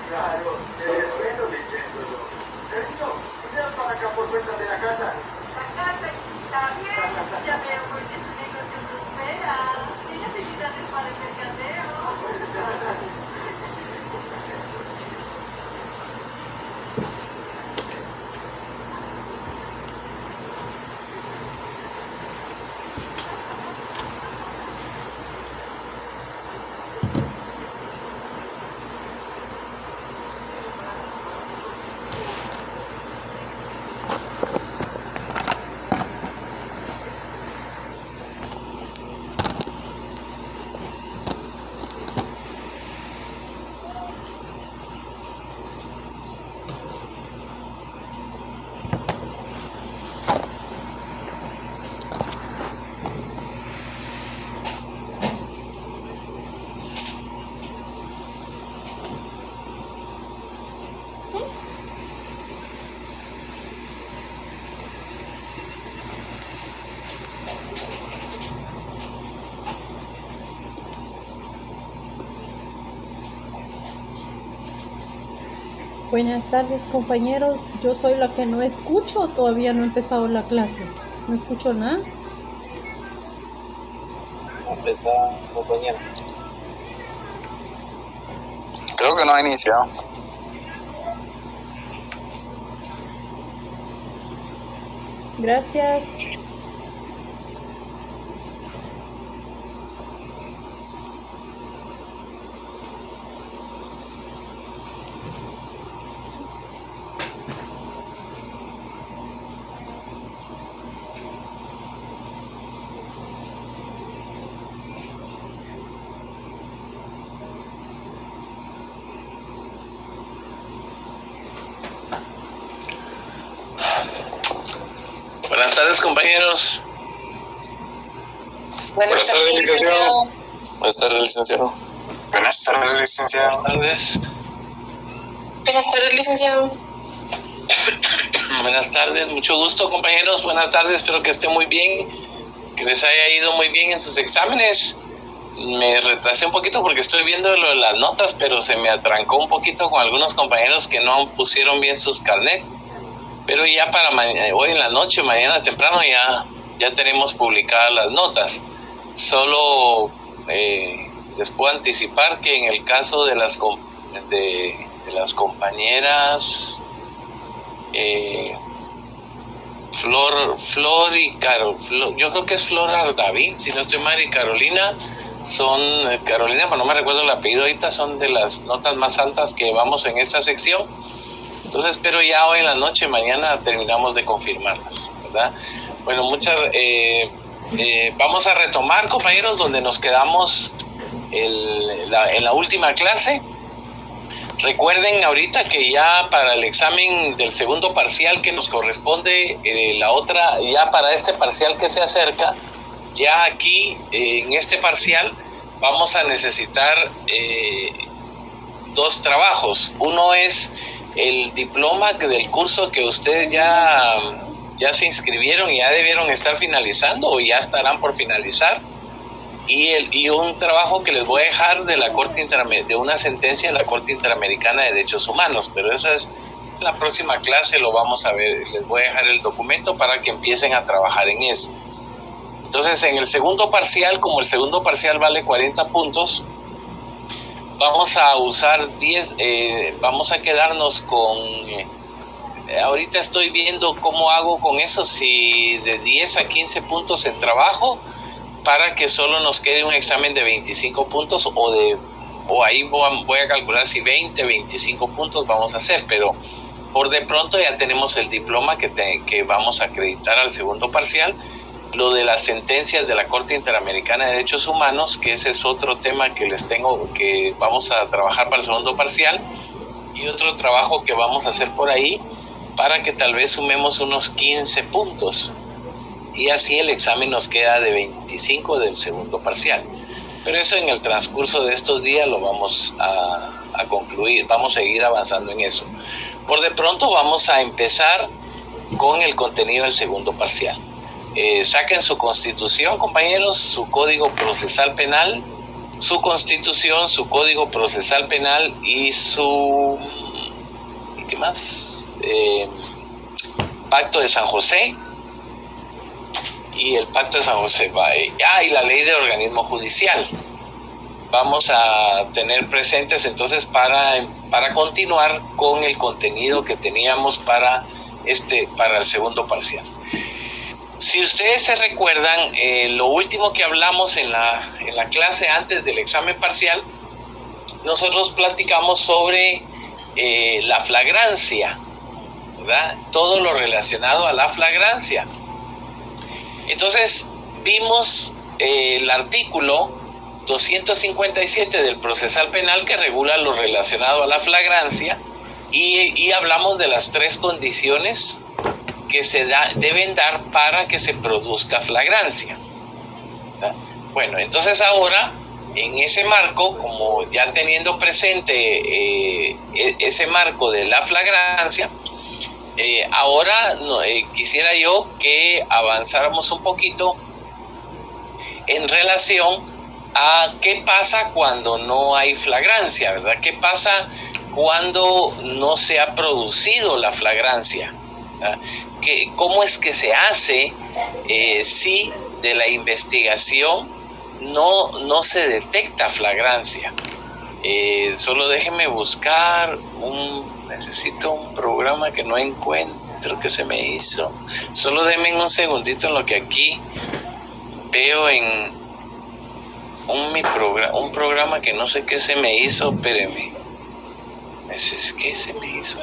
Claro, leyéndolo. Cariño, mira para acá por cuenta de la casa. La casa está bien, ya veo por qué su negocio prospera. Tiene habilidades para el mercadeo. Buenas tardes, compañeros. Yo soy la que no escucho, todavía no he empezado la clase. No escucho nada. Empezar, compañero. Creo que no ha iniciado. Gracias. Buenas tardes, compañeros. Buenas tardes, licenciado. Buenas tardes, licenciado. Buenas tardes, licenciado. Buenas tardes. Buenas tardes, licenciado. Buenas tardes, mucho gusto, compañeros. Buenas tardes, espero que estén muy bien, que les haya ido muy bien en sus exámenes. Me retrasé un poquito porque estoy viendo lo de las notas, pero se me atrancó un poquito con algunos compañeros que no pusieron bien sus carnet. Pero ya para hoy en la noche, mañana temprano, ya tenemos publicadas las notas. Solo les puedo anticipar que en el caso de las compañeras Flor y yo creo que es Flor Ardaví, si no estoy mal, y Carolina, Carolina, pero no me recuerdo el apellido ahorita, son de las notas más altas que llevamos en esta sección. Entonces espero ya hoy en la noche, mañana terminamos de confirmarlas, ¿verdad? Bueno, vamos a retomar, compañeros, donde nos quedamos en la última clase. Recuerden ahorita que ya para el examen del segundo parcial que nos corresponde, ya para este parcial que se acerca, ya aquí en este parcial vamos a necesitar dos trabajos. Uno es el diploma del curso que ustedes ya se inscribieron y ya debieron estar finalizando o ya estarán por finalizar, y un trabajo que les voy a dejar de una sentencia de la Corte Interamericana de Derechos Humanos, pero esa es la próxima clase, lo vamos a ver. Les voy a dejar el documento para que empiecen a trabajar en eso. Entonces, en el segundo parcial, como el segundo parcial vale 40 puntos, vamos a usar 10, vamos a quedarnos con, ahorita estoy viendo cómo hago con eso, si de 10 a 15 puntos en trabajo, para que solo nos quede un examen de 25 puntos, o ahí voy a calcular si 20, 25 puntos vamos a hacer, pero por de pronto ya tenemos el diploma que vamos a acreditar al segundo parcial. Lo de las sentencias de la Corte Interamericana de Derechos Humanos, que ese es otro tema que les tengo, que vamos a trabajar para el segundo parcial, y otro trabajo que vamos a hacer por ahí para que tal vez sumemos unos 15 puntos, y así el examen nos queda de 25 del segundo parcial. Pero eso en el transcurso de estos días lo vamos a concluir, vamos a seguir avanzando en eso. Por de pronto vamos a empezar con el contenido del segundo parcial. Saquen su constitución, compañeros, su código procesal penal, su constitución, su código procesal penal y su... ¿qué más? Pacto de San José. Y el Pacto de San José. Y la ley de organismo judicial. Vamos a tener presentes entonces para continuar con el contenido que teníamos para el segundo parcial. Si ustedes se recuerdan, lo último que hablamos en la clase antes del examen parcial, nosotros platicamos sobre la flagrancia, ¿verdad? Todo lo relacionado a la flagrancia. Entonces vimos el artículo 257 del procesal penal que regula lo relacionado a la flagrancia y hablamos de las 3 condiciones que deben dar para que se produzca flagrancia, ¿verdad? Bueno, entonces ahora en ese marco, como ya teniendo presente ese marco de la flagrancia, ahora quisiera yo que avanzáramos un poquito en relación a qué pasa cuando no hay flagrancia, ¿verdad? ¿Qué pasa cuando no se ha producido la flagrancia? ¿Verdad? ¿Cómo es que se hace si de la investigación no se detecta flagrancia? Solo déjenme buscar necesito un programa que no encuentro, que se me hizo. Solo denme un segundito en lo que aquí veo en un programa que no sé qué se me hizo. Espérenme. ¿Qué se me hizo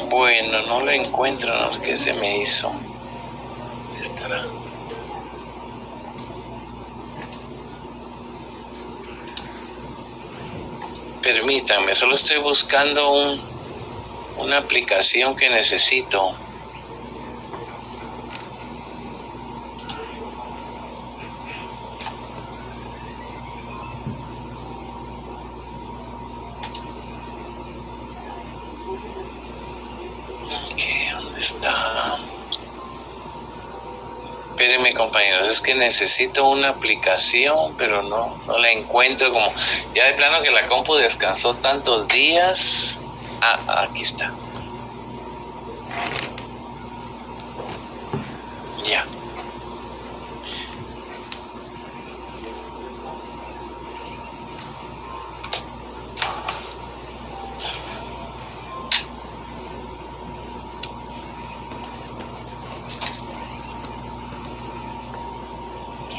bueno, no lo encuentro, no sé qué se me hizo. ¿Dónde estará? Permítanme, solo estoy buscando una aplicación que necesito. ¿Dónde está? Espérenme, compañeros, es que necesito una aplicación, pero no la encuentro. Como ya de plano que la compu descansó tantos días. Aquí está. Ya.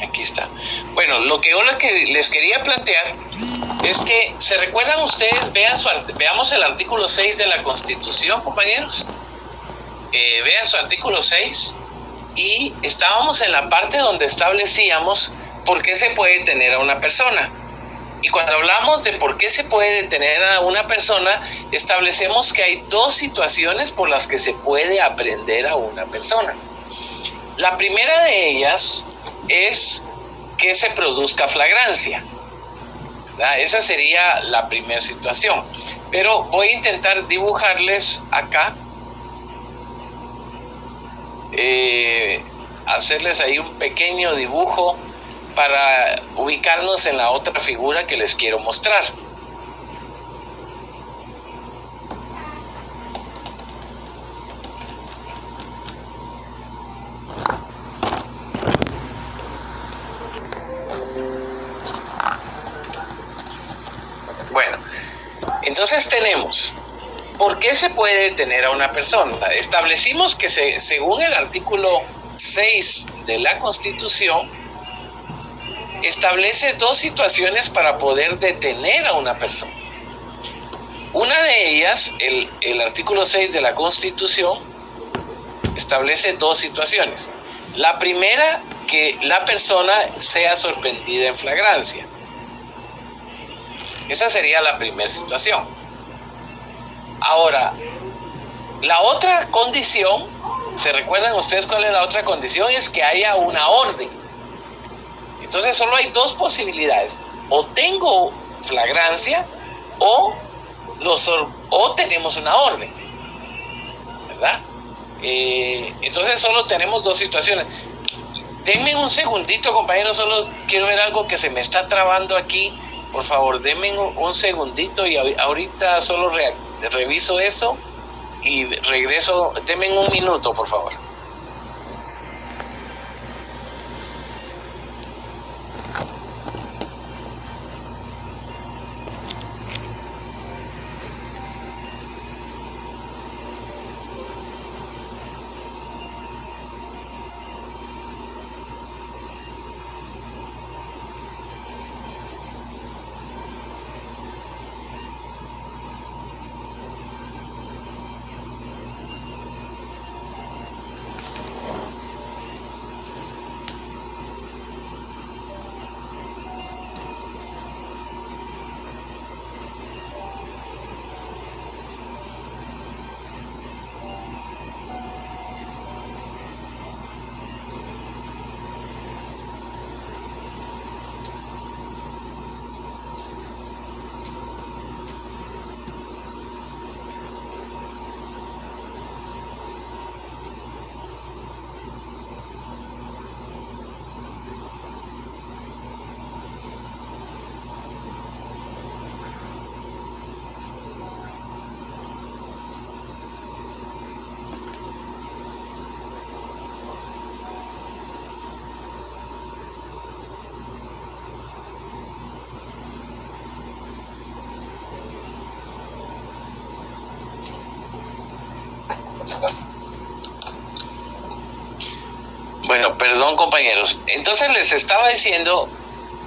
Aquí está. Bueno, lo que les quería plantear es que, ¿se recuerdan ustedes? Veamos el artículo 6 de la Constitución, compañeros. Vean su artículo 6 y estábamos en la parte donde establecíamos por qué se puede detener a una persona. Y cuando hablamos de por qué se puede detener a una persona, establecemos que hay 2 situaciones por las que se puede aprehender a una persona. La primera de ellas es que se produzca flagrancia, ¿verdad? Esa sería la primera situación. Pero voy a intentar dibujarles acá, hacerles ahí un pequeño dibujo para ubicarnos en la otra figura que les quiero mostrar. Bueno, entonces tenemos, ¿por qué se puede detener a una persona? Establecimos que según el artículo 6 de la Constitución, establece 2 situaciones para poder detener a una persona. Una de ellas, el artículo 6 de la Constitución, establece 2 situaciones. La primera, que la persona sea sorprendida en flagrancia. Esa sería la primera situación. Ahora, la otra condición, ¿se recuerdan ustedes cuál es la otra condición? Es que haya una orden. Entonces solo hay 2 posibilidades. O tengo flagrancia o tenemos una orden. ¿verdad? Entonces solo tenemos dos situaciones. Denme un segundito, compañeros, solo quiero ver algo que se me está trabando aquí. Por favor, denme un segundito y ahorita solo reviso eso y regreso. Denme un minuto, por favor. Bueno, perdón, compañeros. Entonces les estaba diciendo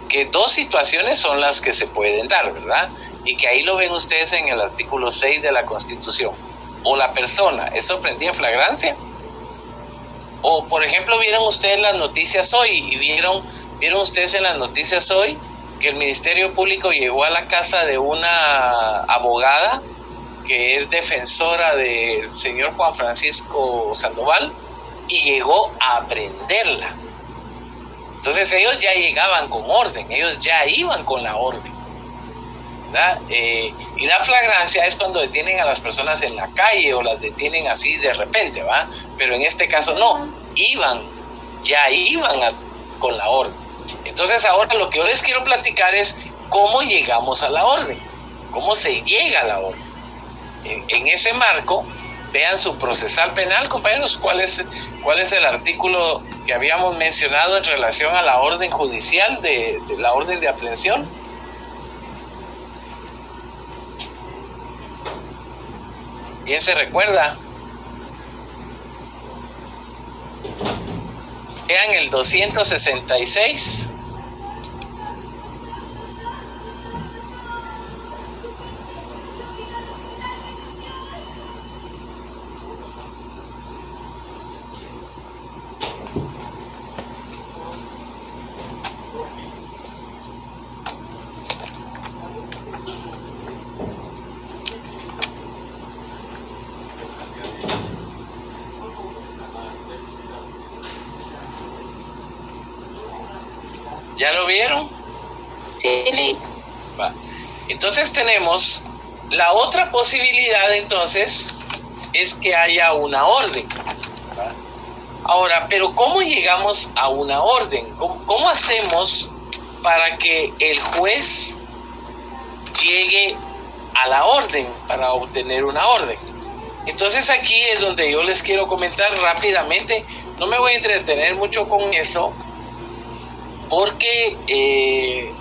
que dos situaciones son las que se pueden dar, ¿verdad? Y que ahí lo ven ustedes en el artículo 6 de la Constitución. O la persona es sorprendida en flagrancia, o por ejemplo vieron ustedes las noticias hoy y vieron ustedes en las noticias hoy que el Ministerio Público llegó a la casa de una abogada que es defensora del señor Juan Francisco Sandoval y llegó a prenderla. Entonces ellos ya llegaban con orden, ellos ya iban con la orden, ¿verdad? Y la flagrancia es cuando detienen a las personas en la calle o las detienen así de repente, ¿va? Pero en este caso no, ya iban con la orden. Entonces ahora lo que yo les quiero platicar es cómo llegamos a la orden, cómo se llega a la orden. En ese marco, vean su procesal penal, compañeros, cuál es el artículo que habíamos mencionado en relación a la orden judicial de la orden de aprehensión. ¿Quién se recuerda? Vean el 266. ¿Ya lo vieron? Sí. Va. Entonces tenemos la otra posibilidad, entonces, es que haya una orden. ¿Va? Ahora, pero ¿cómo llegamos a una orden? ¿Cómo hacemos para que el juez llegue a la orden, para obtener una orden? Entonces aquí es donde yo les quiero comentar rápidamente. No me voy a entretener mucho con eso, porque el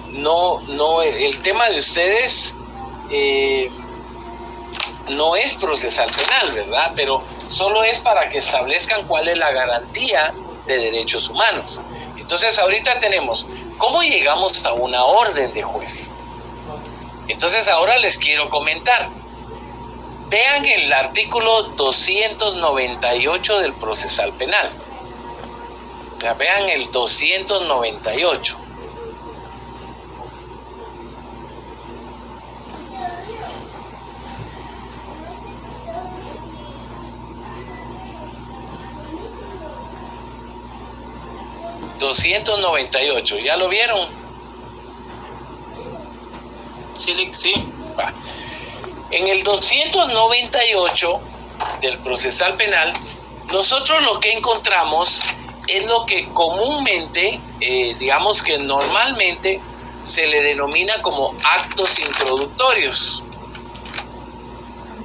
tema de ustedes no es procesal penal, ¿verdad? Pero solo es para que establezcan cuál es la garantía de derechos humanos. Entonces ahorita tenemos cómo llegamos a una orden de juez. Entonces ahora les quiero comentar. Vean el artículo 298 del procesal penal. Vean el 298. ¿Ya lo vieron? Sí. Va. En el 298 del procesal penal, nosotros lo que encontramos es lo que comúnmente, digamos que normalmente, se le denomina como actos introductorios.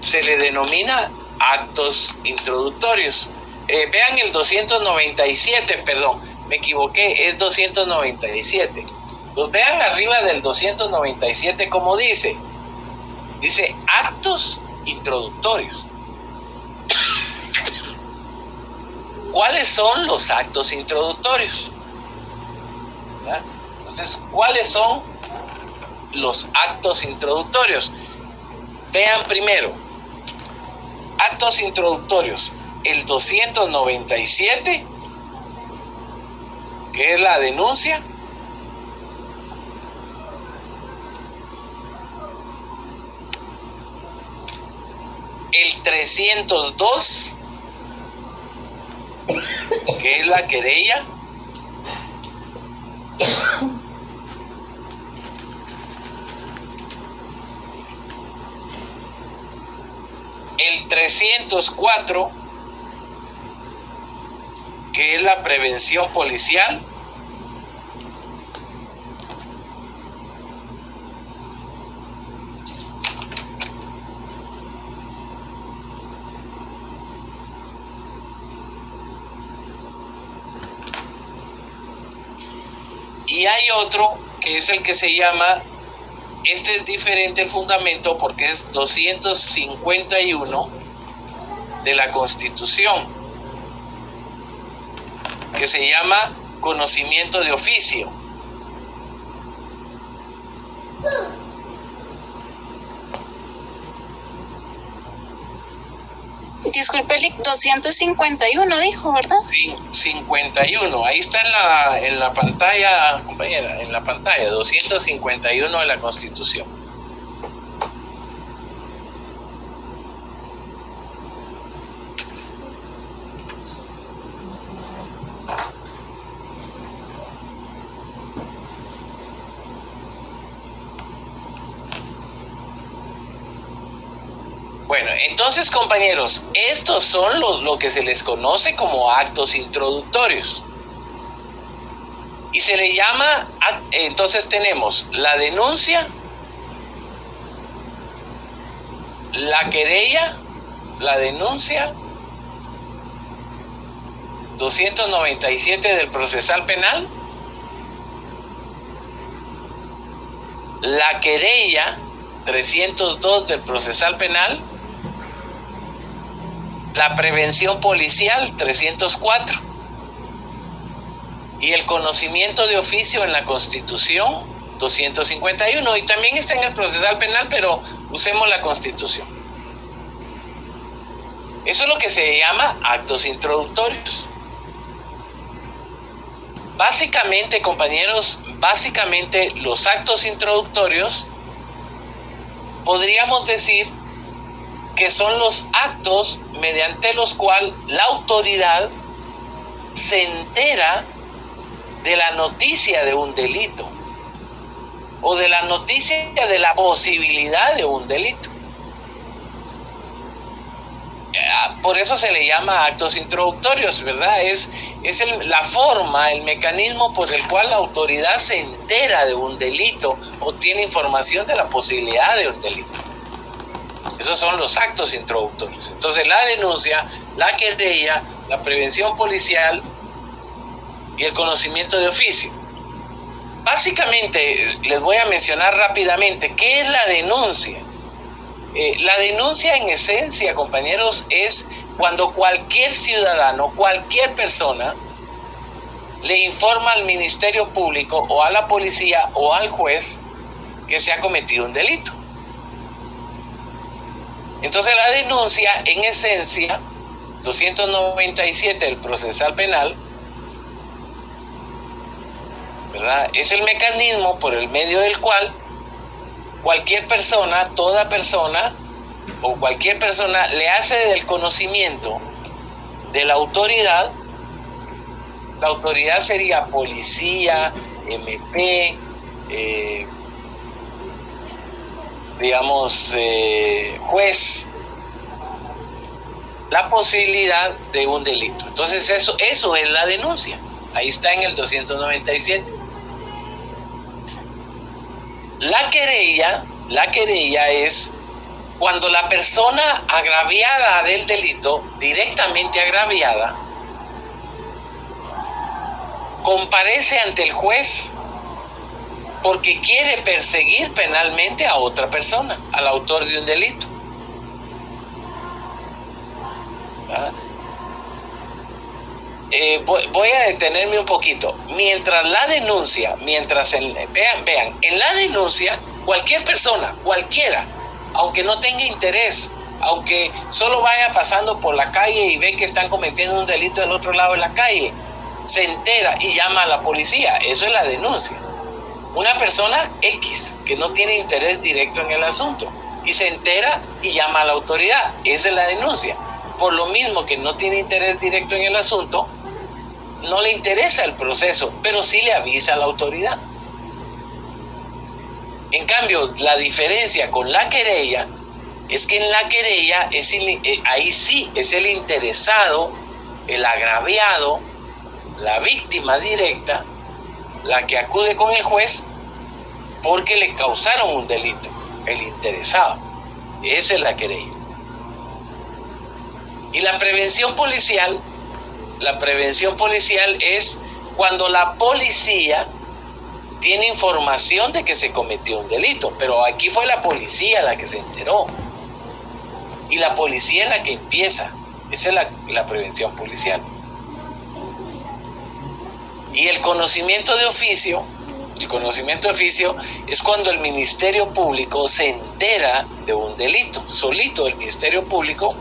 Se le denomina actos introductorios. Vean el 297, perdón, me equivoqué, es 297. Pues vean arriba del 297 como dice actos introductorios. ¿Cuáles son los actos introductorios? ¿Verdad? Entonces, ¿cuáles son los actos introductorios? Vean primero, actos introductorios, el 297, que es la denuncia. El 302, que es la querella. El 304, que es la prevención policial. Y hay otro que es el que se llama, este es diferente el fundamento porque es 251 de la Constitución, que se llama conocimiento de oficio. Disculpe, 251 dijo, ¿verdad? Sí, 51. Ahí está en la pantalla, compañera, en la pantalla, 251 de la Constitución. Bueno, entonces, compañeros, estos son lo que se les conoce como actos introductorios. Y se le llama, entonces tenemos la denuncia, la querella, la denuncia, 297 del procesal penal, la querella, 302 del procesal penal, la prevención policial, 304, y el conocimiento de oficio en la Constitución, 251, y también está en el procesal penal, pero usemos la Constitución. Eso es lo que se llama actos introductorios. Básicamente, compañeros, los actos introductorios podríamos decir que son los actos mediante los cuales la autoridad se entera de la noticia de un delito o de la noticia de la posibilidad de un delito. Por eso se le llama actos introductorios, ¿verdad? Es la forma, el mecanismo por el cual la autoridad se entera de un delito o tiene información de la posibilidad de un delito. Esos son los actos introductorios. Entonces, la denuncia, la querella, la prevención policial y el conocimiento de oficio. Básicamente, les voy a mencionar rápidamente, ¿qué es la denuncia? La denuncia en esencia, compañeros, es cuando cualquier ciudadano, cualquier persona, le informa al Ministerio Público o a la policía o al juez que se ha cometido un delito. Entonces la denuncia, en esencia, 297 del procesal penal, ¿verdad?, es el mecanismo por el medio del cual cualquier persona, toda persona o cualquier persona le hace del conocimiento de la autoridad. La autoridad sería policía, MP, juez, la posibilidad de un delito. Entonces eso es la denuncia. Ahí está en el 297. La querella es cuando la persona agraviada del delito, directamente agraviada, comparece ante el juez porque quiere perseguir penalmente a otra persona, al autor de un delito. ¿Ah? Voy a detenerme un poquito. Mientras la denuncia, vean, en la denuncia, cualquier persona, cualquiera, aunque no tenga interés, aunque solo vaya pasando por la calle y ve que están cometiendo un delito del otro lado de la calle, se entera y llama a la policía. Eso es la denuncia. Una persona X que no tiene interés directo en el asunto y se entera y llama a la autoridad. Esa es la denuncia. Por lo mismo que no tiene interés directo en el asunto, no le interesa el proceso, pero sí le avisa a la autoridad. En cambio, la diferencia con la querella es que en la querella ahí sí es el interesado, el agraviado, la víctima directa, la que acude con el juez porque le causaron un delito, el interesado. Esa es la querella. Y la prevención policial es cuando la policía tiene información de que se cometió un delito, pero aquí fue la policía la que se enteró. Y la policía es la que empieza. Esa es la prevención policial. Y el conocimiento de oficio es cuando el Ministerio Público se entera de un delito. Solito el Ministerio Público,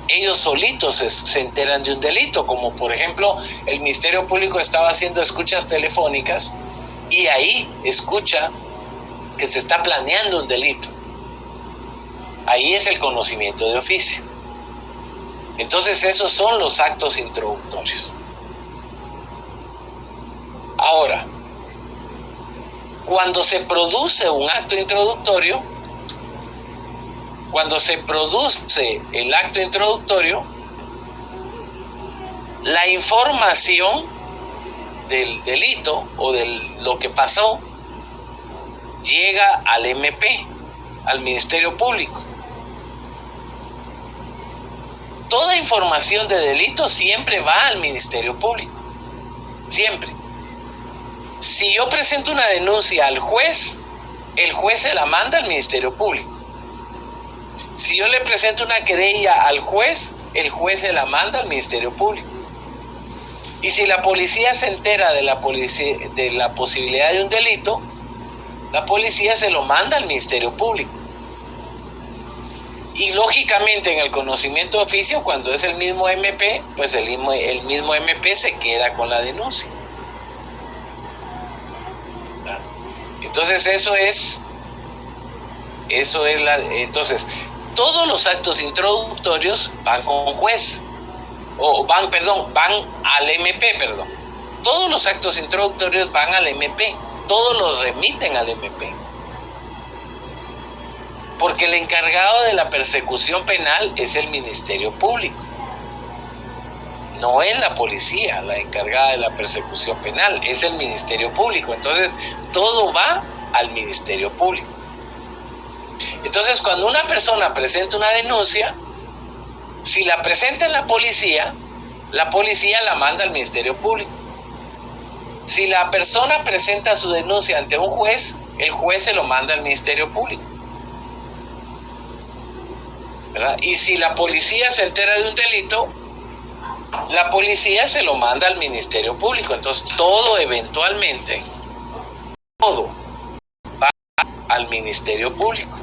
ellos solitos se enteran de un delito, como por ejemplo el Ministerio Público estaba haciendo escuchas telefónicas y ahí escucha que se está planeando un delito. Ahí es el conocimiento de oficio. Entonces esos son los actos introductorios. Ahora, cuando se produce un acto introductorio, la información del delito o de lo que pasó llega al MP, al Ministerio Público. Toda información de delito siempre va al Ministerio Público, siempre. Si yo presento una denuncia al juez, el juez se la manda al Ministerio Público. Si yo le presento una querella al juez, el juez se la manda al Ministerio Público. Y si la policía se entera de la posibilidad de un delito, la policía se lo manda al Ministerio Público. Y lógicamente en el conocimiento de oficio, cuando es el mismo MP, pues el mismo MP se queda con la denuncia. Entonces entonces todos los actos introductorios van con juez, van al MP, Todos los actos introductorios van al MP, todos los remiten al MP. Porque el encargado de la persecución penal es el Ministerio Público. No es la policía la encargada de la persecución penal, es el Ministerio Público. Entonces, todo va al Ministerio Público. Entonces, cuando una persona presenta una denuncia, si la presenta en la policía la manda al Ministerio Público. Si la persona presenta su denuncia ante un juez, el juez se lo manda al Ministerio Público. ¿Verdad? Y si la policía se entera de un delito, la policía se lo manda al Ministerio Público. Entonces todo eventualmente, todo va al Ministerio Público.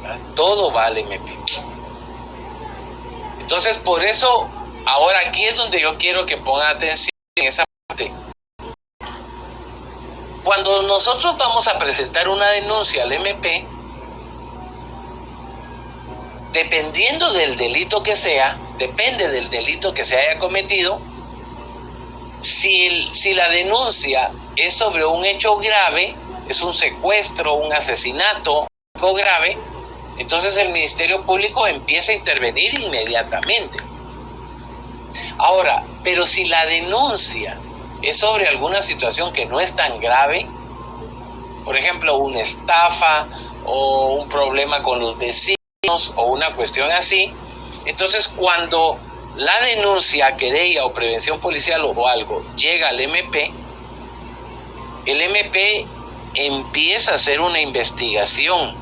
¿Verdad? Todo va al MP. Entonces por eso, ahora aquí es donde yo quiero que pongan atención en esa parte. Cuando nosotros vamos a presentar una denuncia al MP, dependiendo del delito que sea, depende del delito que se haya cometido, si la denuncia es sobre un hecho grave, es un secuestro, un asesinato, algo grave, entonces el Ministerio Público empieza a intervenir inmediatamente. Ahora, pero si la denuncia es sobre alguna situación que no es tan grave, por ejemplo, una estafa o un problema con los vecinos o una cuestión así, entonces cuando la denuncia, querella o prevención policial o algo llega al MP, el MP empieza a hacer una investigación.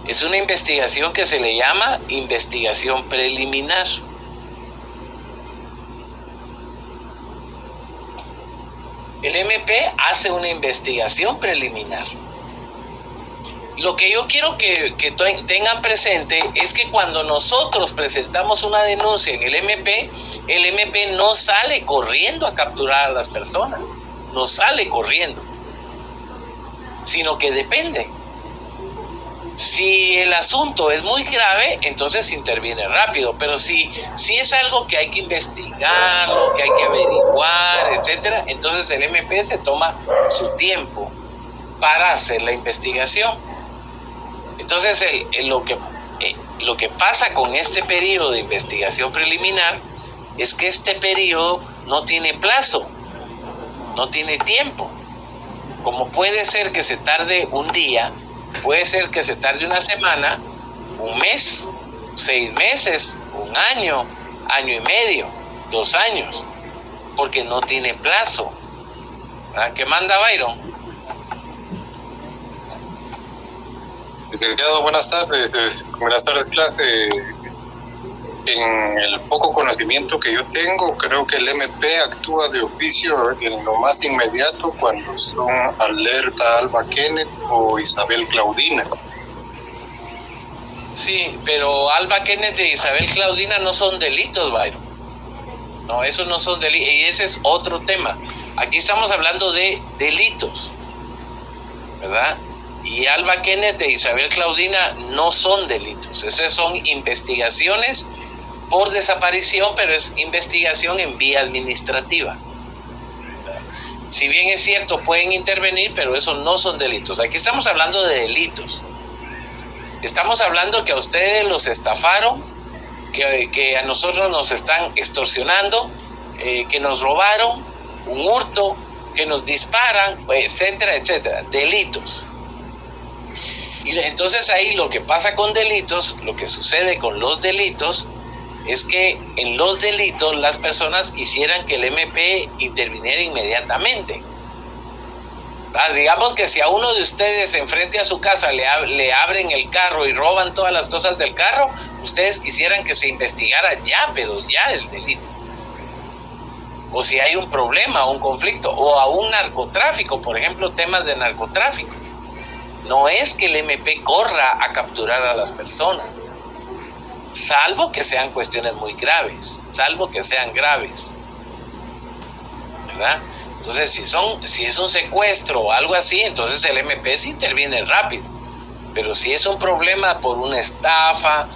Es una investigación que se le llama investigación preliminar. El MP hace una investigación preliminar. Lo que yo quiero que tengan presente es que cuando nosotros presentamos una denuncia en el MP no sale corriendo a capturar a las personas, no sale corriendo, sino que depende. Si el asunto es muy grave, entonces interviene rápido, pero si es algo que hay que investigar, que hay que averiguar, etcétera, entonces el MP se toma su tiempo para hacer la investigación. Entonces lo que pasa con este periodo de investigación preliminar es que este periodo no tiene plazo, no tiene tiempo. Como puede ser que se tarde un día, puede ser que se tarde una semana, un mes, 6 meses, un año, año y medio, 2 años, porque no tiene plazo. ¿Qué manda Byron? Licenciado, buenas tardes. Buenas tardes, clase. En el poco conocimiento que yo tengo, creo que el MP actúa de oficio en lo más inmediato cuando son alerta Alba Kenneth o Isabel Claudina. Sí, pero Alba Kenneth e Isabel Claudina no son delitos, Byron. No, esos no son delitos, y ese es otro tema. Aquí estamos hablando de delitos, ¿verdad? Y Alba Kenneth e Isabel Claudina no son delitos. Esas son investigaciones por desaparición, pero es investigación en vía administrativa. Si bien es cierto, pueden intervenir, pero esos no son delitos. Aquí estamos hablando de delitos. Estamos hablando que a ustedes los estafaron, que a nosotros nos están extorsionando, que nos robaron, un hurto, que nos disparan, etcétera, etcétera. Delitos. Y entonces ahí lo que pasa con delitos, lo que sucede con los delitos, es que en los delitos las personas quisieran que el MP interviniera inmediatamente. Digamos que si a uno de ustedes enfrente a su casa le abren el carro y roban todas las cosas del carro, ustedes quisieran que se investigara ya, pero ya el delito. O si hay un problema, un conflicto, o a un narcotráfico, por ejemplo, temas de narcotráfico. No es que el MP corra a capturar a las personas, salvo que sean cuestiones muy graves, salvo que sean graves, ¿verdad? Entonces, si es un secuestro o algo así, entonces el MP sí interviene rápido. Pero si es un problema por una estafa,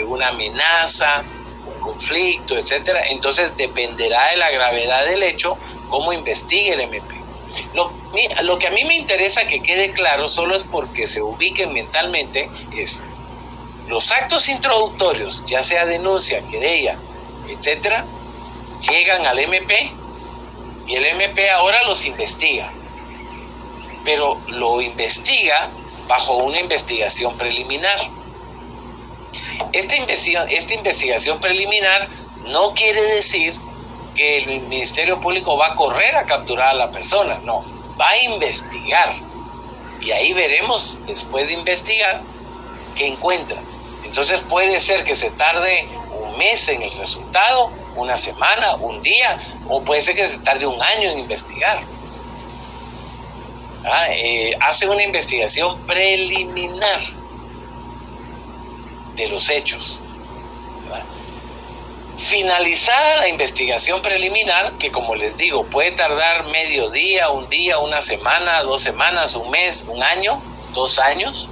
una amenaza, un conflicto, etcétera, entonces dependerá de la gravedad del hecho cómo investigue el MP. Lo que a mí me interesa que quede claro, solo es porque se ubiquen mentalmente, es los actos introductorios, ya sea denuncia, querella, etcétera, llegan al MP y el MP ahora los investiga, pero lo investiga bajo una investigación preliminar. Esta investigación preliminar no quiere decir que el Ministerio Público va a correr a capturar a la persona, no, va a investigar, y ahí veremos, después de investigar, qué encuentra. Entonces puede ser que se tarde un mes en el resultado, una semana, un día, o puede ser que se tarde un año en investigar. Hace una investigación preliminar de los hechos. Finalizada la investigación preliminar, que como les digo, puede tardar medio día, un día, una semana, 2 semanas, un mes, un año, 2 años,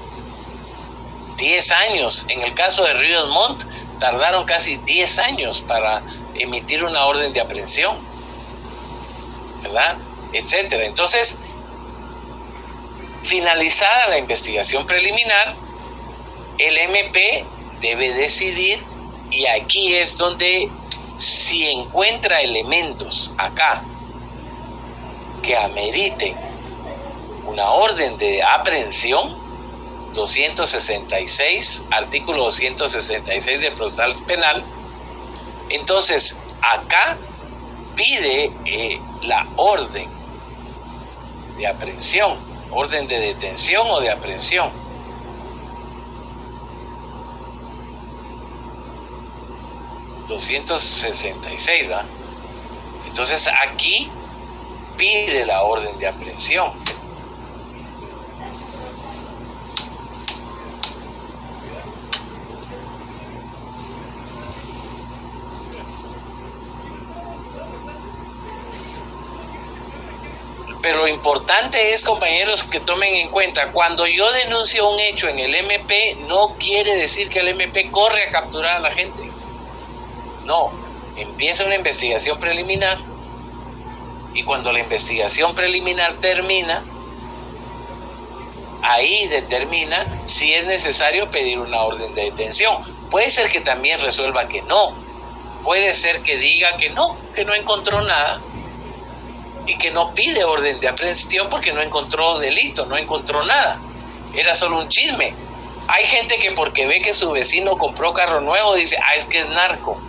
10 años. En el caso de Ríos Montt, tardaron casi 10 años para emitir una orden de aprehensión, ¿verdad? Etcétera. Entonces, Finalizada la investigación preliminar, el MP debe decidir, y aquí es donde, si encuentra elementos acá que ameriten una orden de aprehensión, 266, artículo 266 del Procesal Penal, entonces acá pide la orden de aprehensión, orden de detención o de aprehensión. $266, ¿verdad? Entonces aquí pide la orden de aprehensión. Pero lo importante es, compañeros, que tomen en cuenta, cuando yo denuncio un hecho en el MP, no quiere decir que el MP corre a capturar a la gente. No, empieza una investigación preliminar, y cuando la investigación preliminar termina, ahí determina si es necesario pedir una orden de detención. Puede ser que también resuelva que no, puede ser que diga que no encontró nada, y que no pide orden de aprehensión porque no encontró delito, no encontró nada, era solo un chisme. Hay gente que porque ve que su vecino compró carro nuevo dice, es que es narco,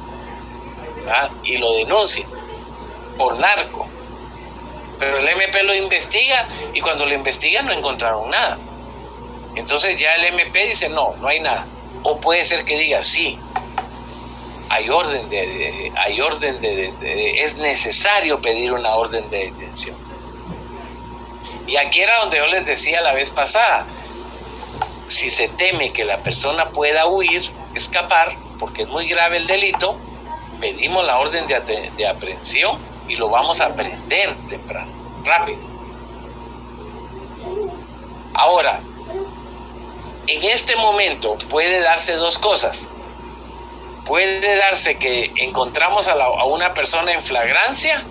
¿verdad? Y lo denuncia por narco, pero el MP lo investiga, y cuando lo investiga no encontraron nada. Entonces ya el MP dice no hay nada. O puede ser que diga sí, hay orden es necesario pedir una orden de detención. Y aquí era donde yo les decía la vez pasada, si se teme que la persona pueda huir, escapar, porque es muy grave el delito, pedimos la orden de aprehensión y lo vamos a prender temprano, rápido. Ahora, en este momento puede darse dos cosas. Puede darse que encontramos a una persona en flagrancia,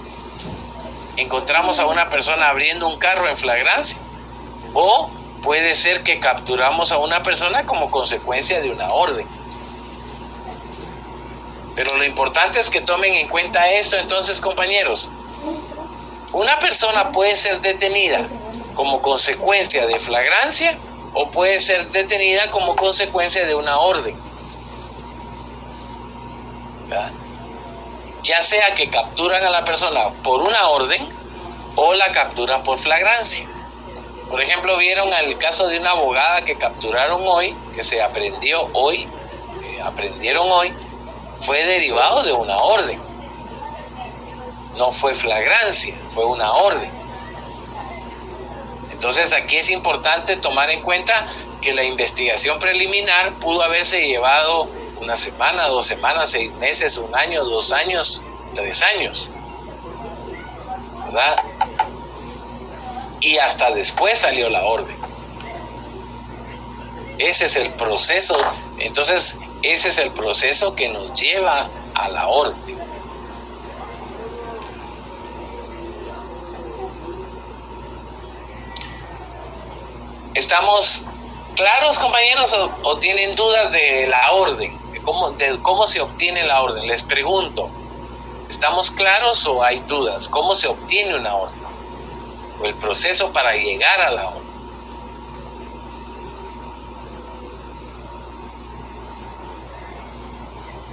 encontramos a una persona abriendo un carro en flagrancia, o puede ser que capturamos a una persona como consecuencia de una orden. Pero lo importante es que tomen en cuenta eso. Entonces, compañeros, una persona puede ser detenida como consecuencia de flagrancia o puede ser detenida como consecuencia de una orden, ¿verdad? Ya sea que capturan a la persona por una orden o la capturan por flagrancia. Por ejemplo, vieron el caso de una abogada que capturaron hoy, que se aprendieron hoy, fue derivado de una orden. No fue flagrancia, fue una orden. Entonces aquí es importante tomar en cuenta que la investigación preliminar pudo haberse llevado una semana, 2 semanas, 6 meses, 1 año, 2 años, 3 años, ¿verdad? Y hasta después salió la orden. Ese es el proceso. Entonces, ese es el proceso que nos lleva a la orden. ¿Estamos claros, compañeros, o tienen dudas de la orden? De cómo se obtiene la orden. Les pregunto, ¿estamos claros o hay dudas? ¿Cómo se obtiene una orden? O el proceso para llegar a la orden.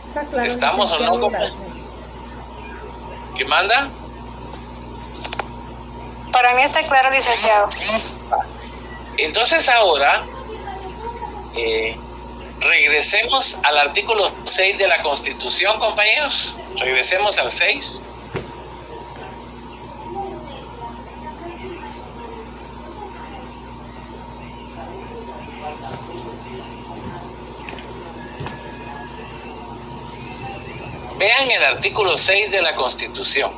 Está claro, ¿estamos o no, compañeros? ¿Qué manda? Para mí está claro, licenciado. Entonces ahora regresemos al artículo 6 de la Constitución, compañeros. Regresemos al 6. Vean el artículo 6 de la Constitución.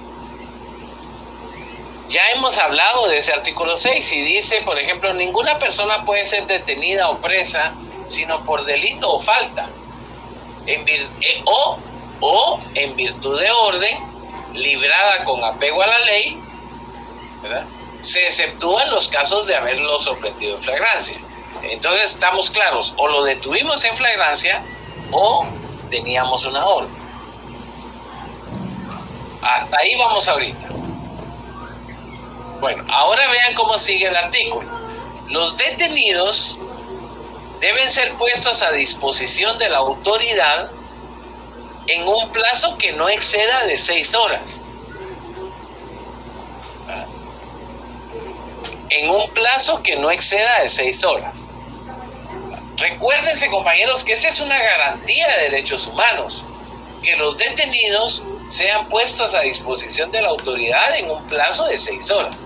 Ya hemos hablado de ese artículo 6 y dice, por ejemplo, ninguna persona puede ser detenida o presa sino por delito o falta, o en virtud de orden, librada con apego a la ley, ¿verdad? se exceptúan los casos de haberlo sorprendido en flagrancia. Entonces estamos claros, o lo detuvimos en flagrancia o teníamos una orden. Hasta ahí vamos ahorita. Bueno, ahora vean cómo sigue el artículo. Los detenidos deben ser puestos a disposición de la autoridad en un plazo que no exceda de 6 horas. En un plazo que no exceda de 6 horas. Recuérdense, compañeros, que esa es una garantía de derechos humanos, que los detenidos sean puestos a disposición de la autoridad en un plazo de 6 horas.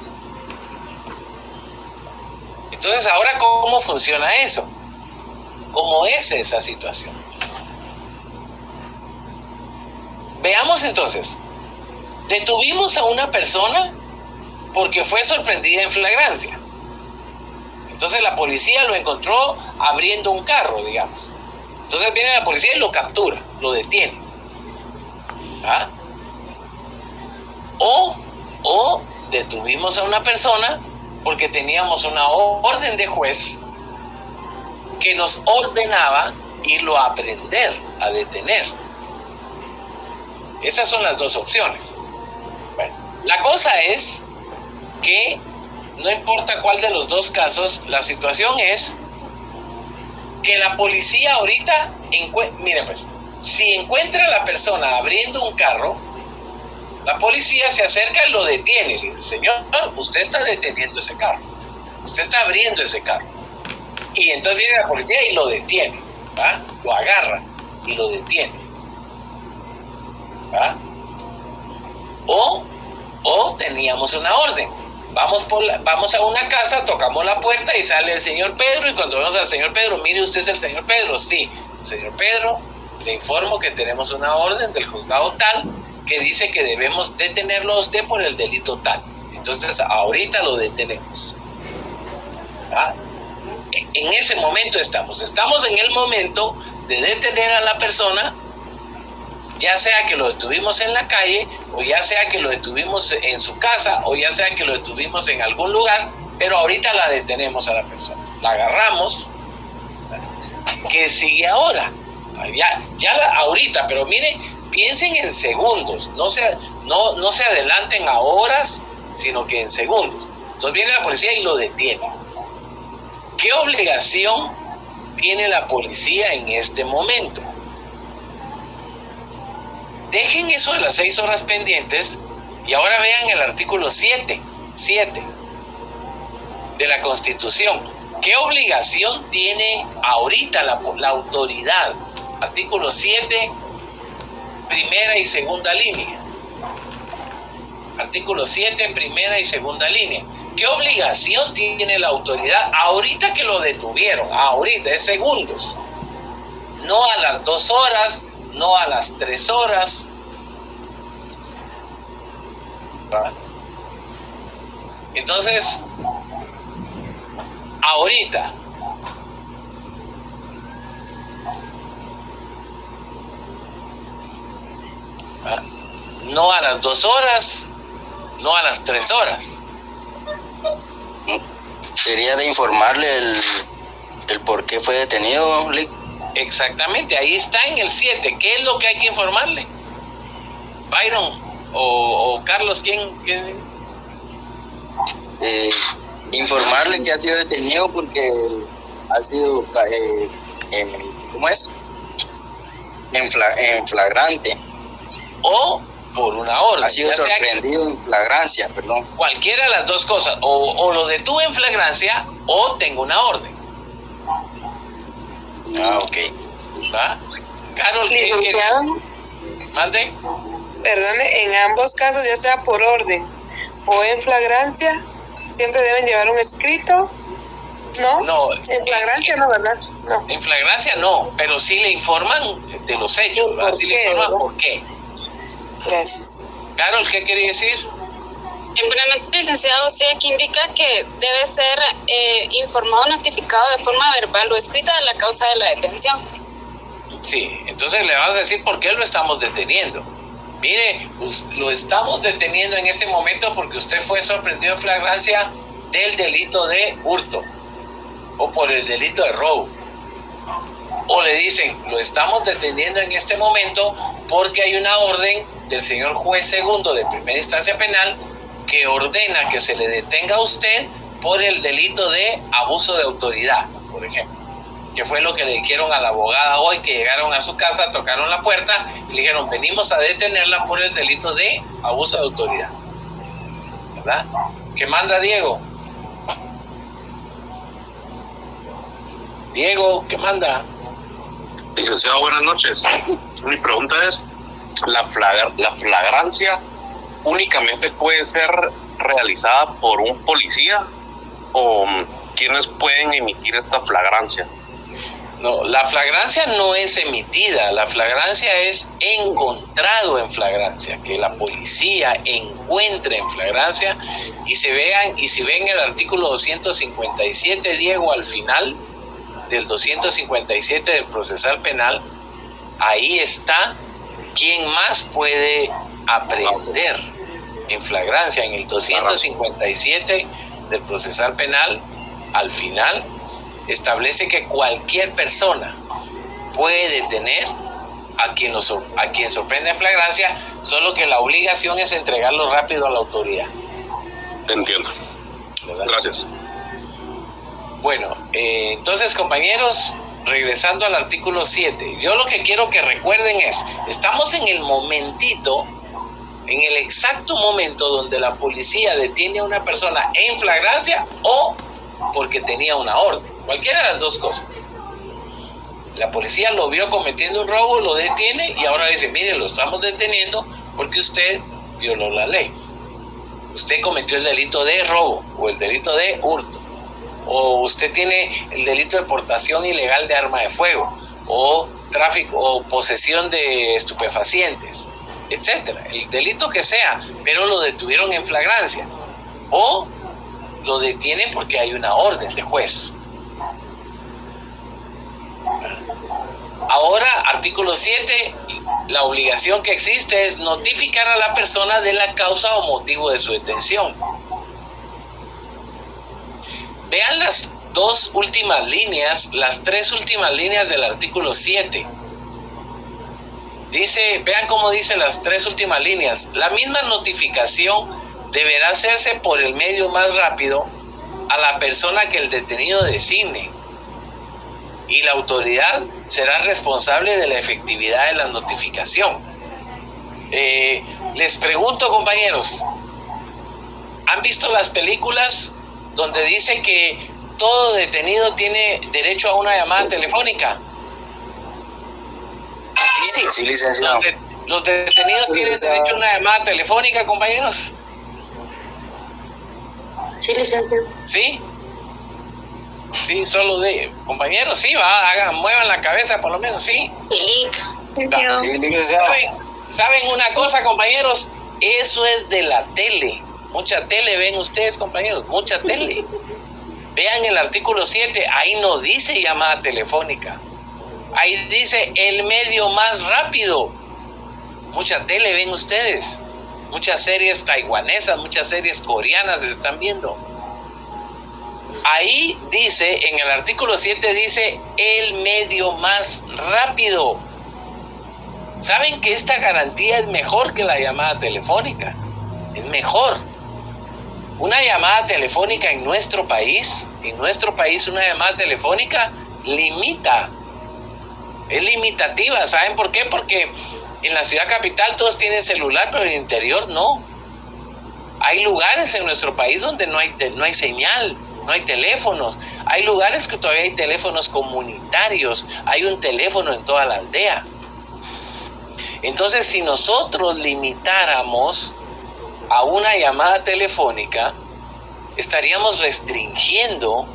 Entonces, ahora, ¿cómo funciona eso? ¿Cómo es esa situación? Veamos entonces. Detuvimos a una persona porque fue sorprendida en flagrancia. Entonces la policía lo encontró abriendo un carro, digamos. Entonces viene la policía y lo captura, lo detiene. ¿Ah? O detuvimos a una persona porque teníamos una orden de juez que nos ordenaba irlo a prender, a detener. Esas son las dos opciones. Bueno, la cosa es que no importa cuál de los dos casos, la situación es que la policía ahorita, miren pues, si encuentra a la persona abriendo un carro, la policía se acerca y lo detiene. Le dice, señor, usted está deteniendo ese carro, usted está abriendo ese carro. Y entonces viene la policía y lo detiene, ¿va? Lo agarra y lo detiene, ¿va? O teníamos una orden. Vamos a una casa, tocamos la puerta y sale el señor Pedro, y cuando vemos al señor Pedro, mire, ¿usted es el señor Pedro? Sí, señor Pedro, le informo que tenemos una orden del juzgado tal que dice que debemos detenerlo a usted por el delito tal. Entonces ahorita lo detenemos. ¿Ah? En ese momento estamos en el momento de detener a la persona, ya sea que lo detuvimos en la calle, o ya sea que lo detuvimos en su casa, o ya sea que lo detuvimos en algún lugar, pero ahorita la detenemos a la persona, la agarramos. ¿Qué sigue ahora? Ahorita, pero mire, piensen en segundos, no se adelanten a horas, sino que en segundos. Entonces viene la policía y lo detiene. ¿Qué obligación tiene la policía en este momento? Dejen eso de las 6 horas pendientes y ahora vean el artículo 7 de la Constitución. ¿Qué obligación tiene ahorita la autoridad? Artículo 7, primera y segunda línea. Artículo 7, primera y segunda línea. ¿Qué obligación tiene la autoridad ahorita que lo detuvieron? Ahorita, es segundos. No a las 2 horas, no a las 3 horas. Entonces, ahorita, no a las 2 horas, no a las 3 horas. Sería de informarle el por qué fue detenido, Lick. Exactamente, ahí está en el 7. ¿Qué es lo que hay que informarle? Byron o Carlos, ¿quién? Informarle que ha sido detenido porque ha sido, ¿cómo es? En flagrante. O por una orden. Ha sido sorprendido en flagrancia, perdón. Cualquiera de las dos cosas. O lo detuve en flagrancia o tengo una orden. Ah, ok. ¿Va? Carol, Licenciado, ¿mande? perdone, en ambos casos, ya sea por orden o en flagrancia, siempre deben llevar un escrito, ¿no? No. En flagrancia no, ¿verdad? No. En flagrancia no, pero sí le informan de los hechos, ¿verdad? Sí le informan por qué. Gracias. Carol, ¿qué quería decir? Buenas noches, licenciado. Sí, aquí indica que debe ser informado o notificado de forma verbal o escrita de la causa de la detención. Sí, entonces le vamos a decir por qué lo estamos deteniendo. mire, lo estamos deteniendo en este momento porque usted fue sorprendido en flagrancia del delito de hurto o por el delito de robo. O le dicen, lo estamos deteniendo en este momento porque hay una orden del señor juez segundo de primera instancia penal que ordena que se le detenga a usted por el delito de abuso de autoridad, por ejemplo. Que fue lo que le dijeron a la abogada hoy, que llegaron a su casa, tocaron la puerta y le dijeron, venimos a detenerla por el delito de abuso de autoridad. ¿Verdad? ¿Qué manda Diego? Diego, ¿qué manda? Licenciado, buenas noches. Mi pregunta es, ¿la flagrancia únicamente puede ser realizada por un policía o quiénes pueden emitir esta flagrancia? No, la flagrancia no es emitida, la flagrancia es encontrado en flagrancia, que la policía encuentre en flagrancia y si ven el artículo 257, Diego, al final del 257 del procesal penal, ahí está quién más puede aprehender en flagrancia. En el 257 del procesal penal, al final, establece que cualquier persona puede detener a quien sorprende en flagrancia, solo que la obligación es entregarlo rápido a la autoridad. Entiendo. ¿Verdad? Gracias. Bueno, entonces, compañeros, regresando al artículo 7, yo lo que quiero que recuerden es, estamos en el momentito, en el exacto momento donde la policía detiene a una persona en flagrancia o porque tenía una orden, cualquiera de las dos cosas. La policía lo vio cometiendo un robo, lo detiene y ahora dice, mire, lo estamos deteniendo porque usted violó la ley. Usted cometió el delito de robo o el delito de hurto, o usted tiene el delito de portación ilegal de arma de fuego, o tráfico o posesión de estupefacientes, etcétera, el delito que sea, pero lo detuvieron en flagrancia o lo detienen porque hay una orden de juez. Ahora, artículo 7, la obligación que existe es notificar a la persona de la causa o motivo de su detención. Vean las dos últimas líneas, las tres últimas líneas del artículo 7. Dice, vean cómo dice las tres últimas líneas. La misma notificación deberá hacerse por el medio más rápido a la persona que el detenido designe, y la autoridad será responsable de la efectividad de la notificación. Les pregunto, compañeros, ¿han visto las películas donde dice que todo detenido tiene derecho a una llamada telefónica? Sí, licenciado. ¿Los detenidos tienen derecho a una llamada telefónica, compañeros? Sí, licenciado. ¿Sí? Sí, solo de compañeros, sí, muevan la cabeza por lo menos, sí. ¿Saben una cosa, compañeros? Eso es de la tele. Mucha tele ven ustedes, compañeros, mucha tele. Vean el artículo 7, ahí no dice llamada telefónica. Ahí dice el medio más rápido. Mucha tele ven ustedes. Muchas series taiwanesas, muchas series coreanas se están viendo. Ahí dice, en el artículo 7 dice el medio más rápido. ¿Saben que esta garantía es mejor que la llamada telefónica? Es mejor. Una llamada telefónica en nuestro país una llamada telefónica limita. Es limitativa, ¿saben por qué? Porque en la ciudad capital todos tienen celular, pero en el interior no. Hay lugares en nuestro país donde no hay señal, no hay teléfonos. Hay lugares que todavía hay teléfonos comunitarios, hay un teléfono en toda la aldea. Entonces, si nosotros limitáramos a una llamada telefónica, estaríamos restringiendo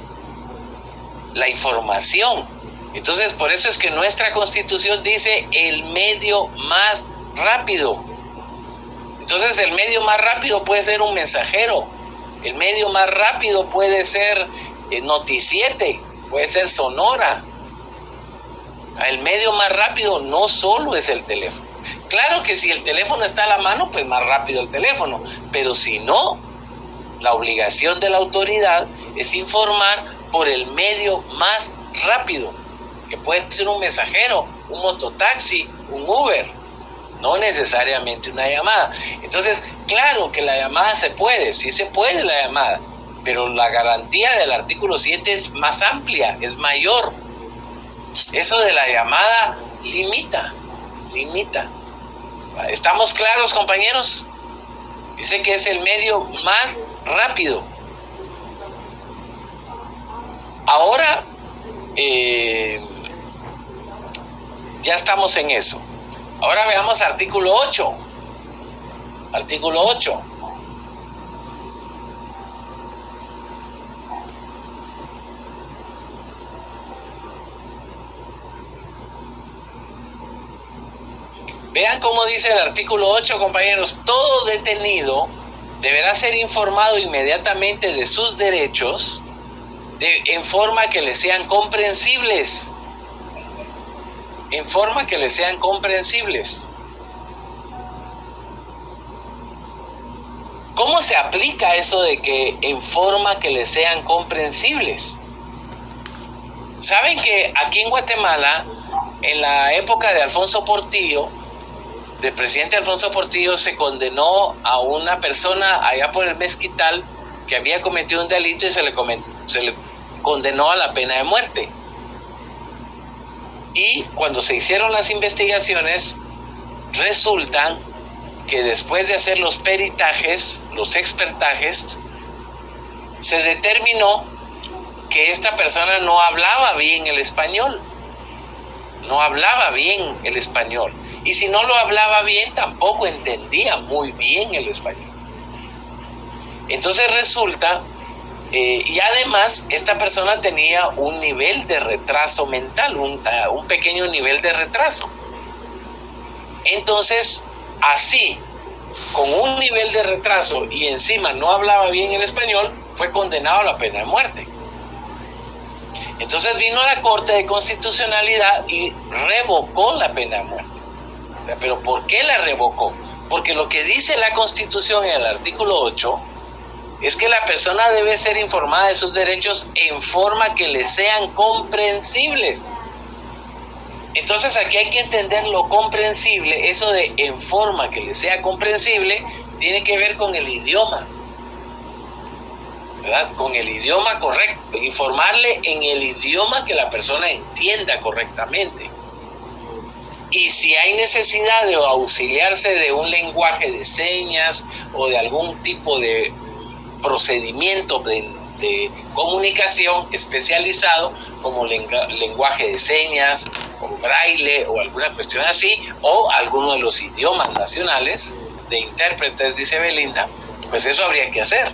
la información. Entonces, por eso es que nuestra Constitución dice el medio más rápido. Entonces, el medio más rápido puede ser un mensajero. El medio más rápido puede ser Noticiete, puede ser Sonora. El medio más rápido no solo es el teléfono. Claro que si el teléfono está a la mano, pues más rápido el teléfono. Pero si no, la obligación de la autoridad es informar por el medio más rápido, que puede ser un mensajero, un mototaxi, un Uber, no necesariamente una llamada. Entonces, claro que la llamada se puede, sí se puede la llamada, pero la garantía del artículo 7 es más amplia, es mayor. Eso de la llamada limita. ¿Estamos claros, compañeros? Dice que es el medio más rápido. Ahora, ya estamos en eso. Ahora veamos artículo 8. Artículo 8. Vean cómo dice el artículo 8, compañeros. Todo detenido deberá ser informado inmediatamente de sus derechos en forma que le sean comprensibles. En forma que le sean comprensibles. ¿Cómo se aplica eso de que en forma que le sean comprensibles? Saben que aquí en Guatemala, en la época de Alfonso Portillo, del presidente Alfonso Portillo, se condenó a una persona allá por el Mezquital que había cometido un delito y se le condenó a la pena de muerte. Y cuando se hicieron las investigaciones, resultan que después de hacer los peritajes, los expertajes, se determinó que esta persona no hablaba bien el español. No hablaba bien el español. Y si no lo hablaba bien, tampoco entendía muy bien el español. Entonces resulta, y además esta persona tenía un nivel de retraso mental, un pequeño nivel de retraso. Entonces, así, con un nivel de retraso y encima no hablaba bien el español, fue condenado a la pena de muerte. Entonces vino a la Corte de Constitucionalidad y revocó la pena de muerte. ¿Pero por qué la revocó? Porque lo que dice la Constitución en el artículo 8 es que la persona debe ser informada de sus derechos en forma que le sean comprensibles. Entonces aquí hay que entender lo comprensible. Eso de en forma que le sea comprensible tiene que ver con el idioma, ¿verdad? Con el idioma correcto. Informarle en el idioma que la persona entienda correctamente. Y si hay necesidad de auxiliarse de un lenguaje de señas o de algún tipo de procedimiento de comunicación especializado, como lenguaje de señas, o braille, o alguna cuestión así, o alguno de los idiomas nacionales de intérpretes, dice Belinda, pues eso habría que hacer.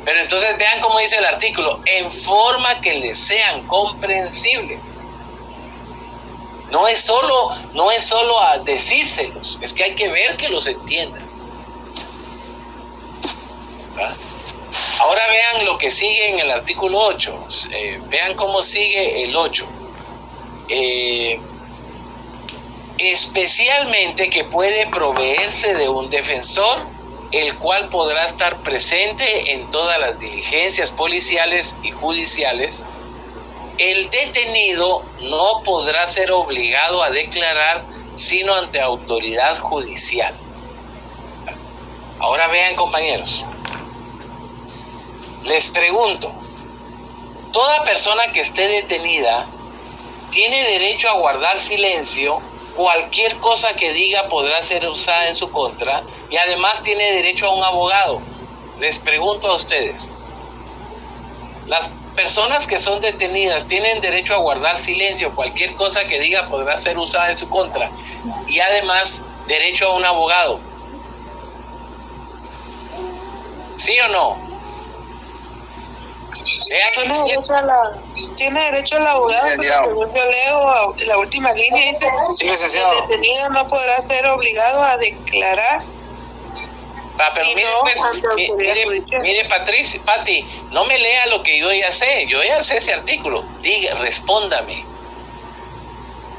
Pero entonces vean cómo dice el artículo, en forma que les sean comprensibles. No es solo a decírselos, es que hay que ver que los entiendan. ¿verdad? Ahora vean lo que sigue en el artículo 8. Vean cómo sigue el 8. Especialmente que puede proveerse de un defensor, el cual podrá estar presente en todas las diligencias policiales y judiciales. El detenido no podrá ser obligado a declarar sino ante autoridad judicial. Ahora vean, compañeros, les pregunto, ¿toda persona que esté detenida tiene derecho a guardar silencio? Cualquier cosa que diga podrá ser usada en su contra y además tiene derecho a un abogado. Les pregunto a ustedes, ¿las personas que son detenidas tienen derecho a guardar silencio? Cualquier cosa que diga podrá ser usada en su contra y además derecho a un abogado. ¿Sí o no? Tiene derecho al abogado, pero según yo leo la última línea dice que el detenido no podrá ser obligado a declarar. Pero mire, Pati, no me lea lo que yo ya sé ese artículo. Diga, respóndame.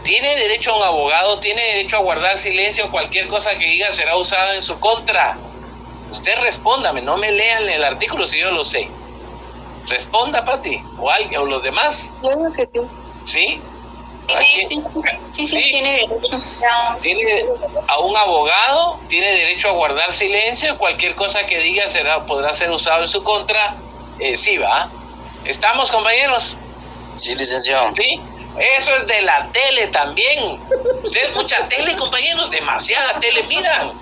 Tiene derecho a un abogado, tiene derecho a guardar silencio, cualquier cosa que diga será usada en su contra. Usted respóndame, no me lean el artículo si yo lo sé. Responda, Pati, o alguien, o los demás. Claro que sí. ¿Sí? Sí, tiene derecho. Tiene a un abogado, tiene derecho a guardar silencio, cualquier cosa que diga podrá ser usado en su contra. Sí, ¿va? ¿Estamos, compañeros? Sí, licenciado. Sí, eso es de la tele también. Ustedes mucha tele, compañeros, demasiada tele, miran.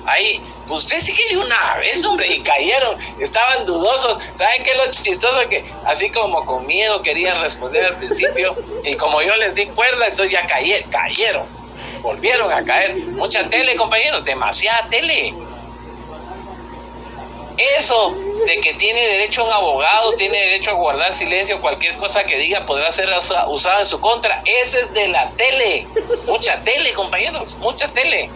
Ahí, usted sí que de una vez, hombre, y cayeron, estaban dudosos. ¿Saben qué es lo chistoso? Que así como con miedo querían responder al principio, y como yo les di cuerda, entonces ya cayeron, volvieron a caer. Mucha tele, compañeros, demasiada tele. Eso de que tiene derecho a un abogado, tiene derecho a guardar silencio, cualquier cosa que diga podrá ser usada en su contra, eso es de la tele. Mucha tele, compañeros, mucha tele.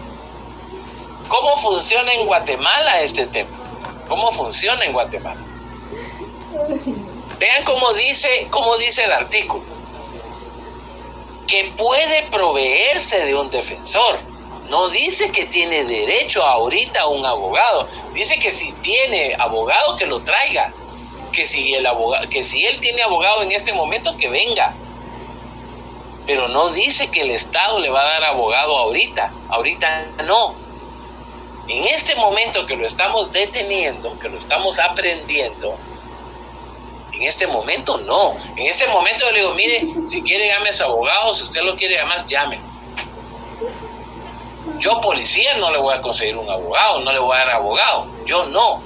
¿Cómo funciona en Guatemala este tema? ¿Cómo funciona en Guatemala? Vean cómo dice el artículo. Que puede proveerse de un defensor. No dice que tiene derecho ahorita a un abogado. Dice que si tiene abogado, que lo traiga. Que si él tiene abogado en este momento, que venga. Pero no dice que el Estado le va a dar abogado ahorita. Ahorita no. En este momento que lo estamos deteniendo, que lo estamos aprendiendo, en este momento no. En este momento yo le digo, mire, si quiere llame a su abogado, si usted lo quiere llamar, llame. Yo, policía, no le voy a conseguir un abogado, no le voy a dar abogado. Yo no,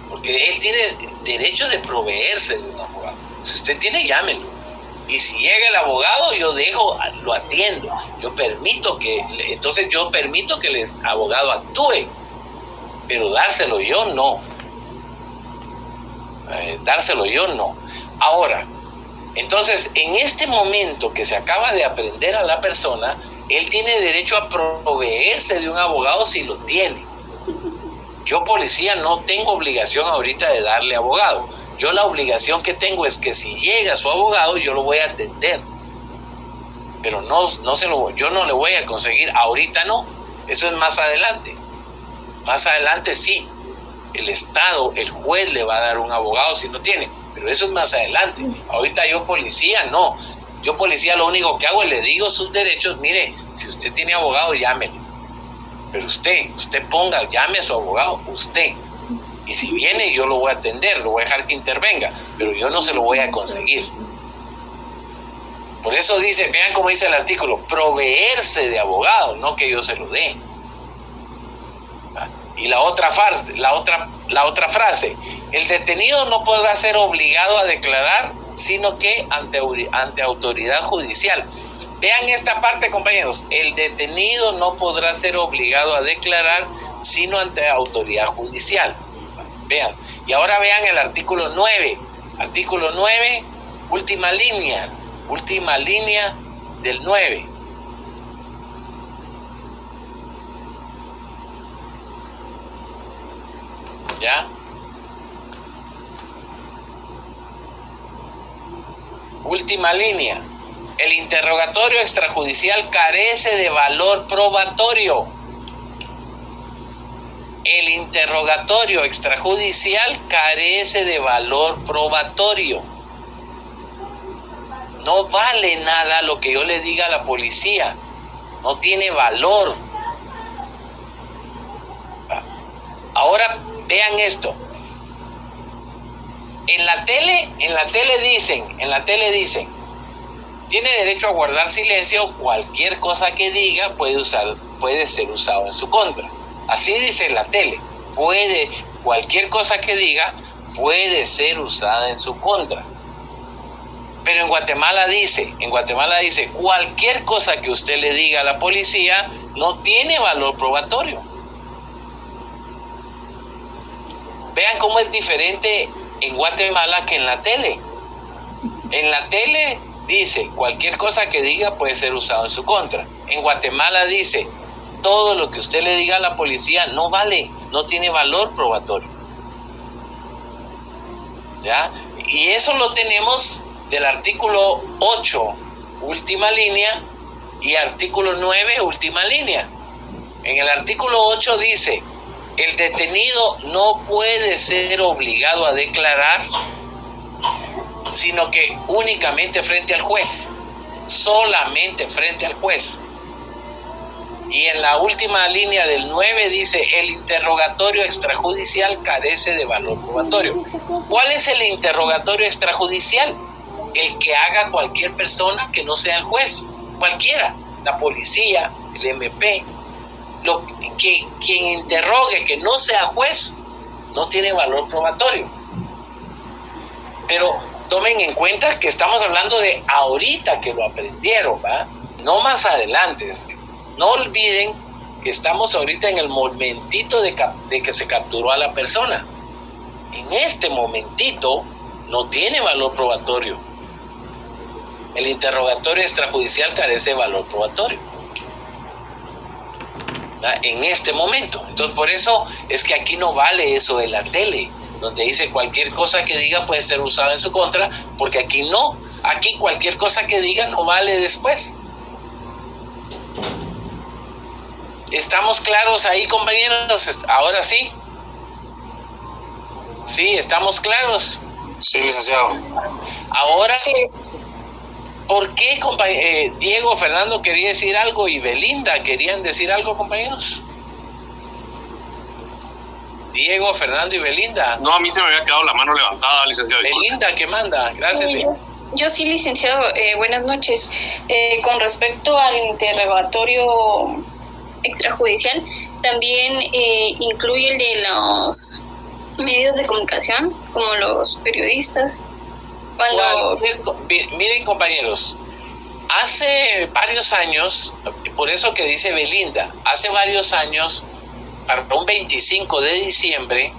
porque él tiene derecho de proveerse de un abogado. Si usted tiene, llámelo. Y si llega el abogado, yo lo atiendo. Yo permito que el abogado actúe. Pero dárselo yo, no. Ahora, entonces, en este momento que se acaba de aprender a la persona, él tiene derecho a proveerse de un abogado si lo tiene. Yo, policía, no tengo obligación ahorita de darle abogado. Yo la obligación que tengo es que si llega su abogado, yo lo voy a atender. Pero yo no le voy a conseguir, ahorita no. Eso es más adelante. Más adelante sí. El Estado, el juez le va a dar un abogado si no tiene. Pero eso es más adelante. Ahorita yo, policía, no. Yo, policía, lo único que hago es le digo sus derechos. Mire, si usted tiene abogado, llámelo. Pero usted llame a su abogado, usted. Y si viene, yo lo voy a atender, lo voy a dejar que intervenga. Pero yo no se lo voy a conseguir. Por eso dice, vean cómo dice el artículo, proveerse de abogado, no que yo se lo dé. Y la otra frase, el detenido no podrá ser obligado a declarar, sino que ante autoridad judicial. Vean esta parte, compañeros, el detenido no podrá ser obligado a declarar, sino ante autoridad judicial. Vean, y ahora vean el artículo 9. Artículo 9, última línea del 9. ¿Ya? Última línea. El interrogatorio extrajudicial carece de valor probatorio. El interrogatorio extrajudicial carece de valor probatorio. No vale nada lo que yo le diga a la policía. No tiene valor. Ahora vean esto. En la tele dicen, tiene derecho a guardar silencio, cualquier cosa que diga puede ser usado en su contra. Así dice la tele, cualquier cosa que diga puede ser usada en su contra. Pero en Guatemala dice, cualquier cosa que usted le diga a la policía no tiene valor probatorio. Vean cómo es diferente en Guatemala que en la tele. En la tele dice, cualquier cosa que diga puede ser usado en su contra. En Guatemala dice, todo lo que usted le diga a la policía no vale, no tiene valor probatorio. ¿Ya? Y eso lo tenemos del artículo 8, última línea, y artículo 9, última línea. En el artículo 8 dice, el detenido no puede ser obligado a declarar, sino que únicamente frente al juez, solamente frente al juez. Y en la última línea del 9 dice, el interrogatorio extrajudicial carece de valor probatorio. ¿Cuál es el interrogatorio extrajudicial? El que haga cualquier persona que no sea el juez, cualquiera, la policía, el MP, quien interrogue que no sea juez, no tiene valor probatorio. Pero tomen en cuenta que estamos hablando de ahorita que lo aprendieron, ¿va? No más adelante. No olviden que estamos ahorita en el momentito de que se capturó a la persona. En este momentito no tiene valor probatorio. El interrogatorio extrajudicial carece de valor probatorio, ¿verdad? En este momento. Entonces, por eso es que aquí no vale eso de la tele, donde dice cualquier cosa que diga puede ser usada en su contra, porque aquí no. Aquí cualquier cosa que diga no vale después. ¿Estamos claros ahí, compañeros? Ahora sí. Sí, ¿estamos claros? Sí, licenciado. Ahora, Sí. ¿por qué, Diego, Fernando quería decir algo y Belinda querían decir algo, compañeros? Diego, Fernando y Belinda. No, a mí se me había quedado la mano levantada, licenciado. Disculpe. Belinda, ¿qué manda? Gracias. Yo sí, licenciado. Buenas noches. Con respecto al interrogatorio extrajudicial, también incluye el de los medios de comunicación, como los periodistas. Miren, compañeros, hace varios años, por eso que dice Belinda, hace varios años, para un 25 de diciembre,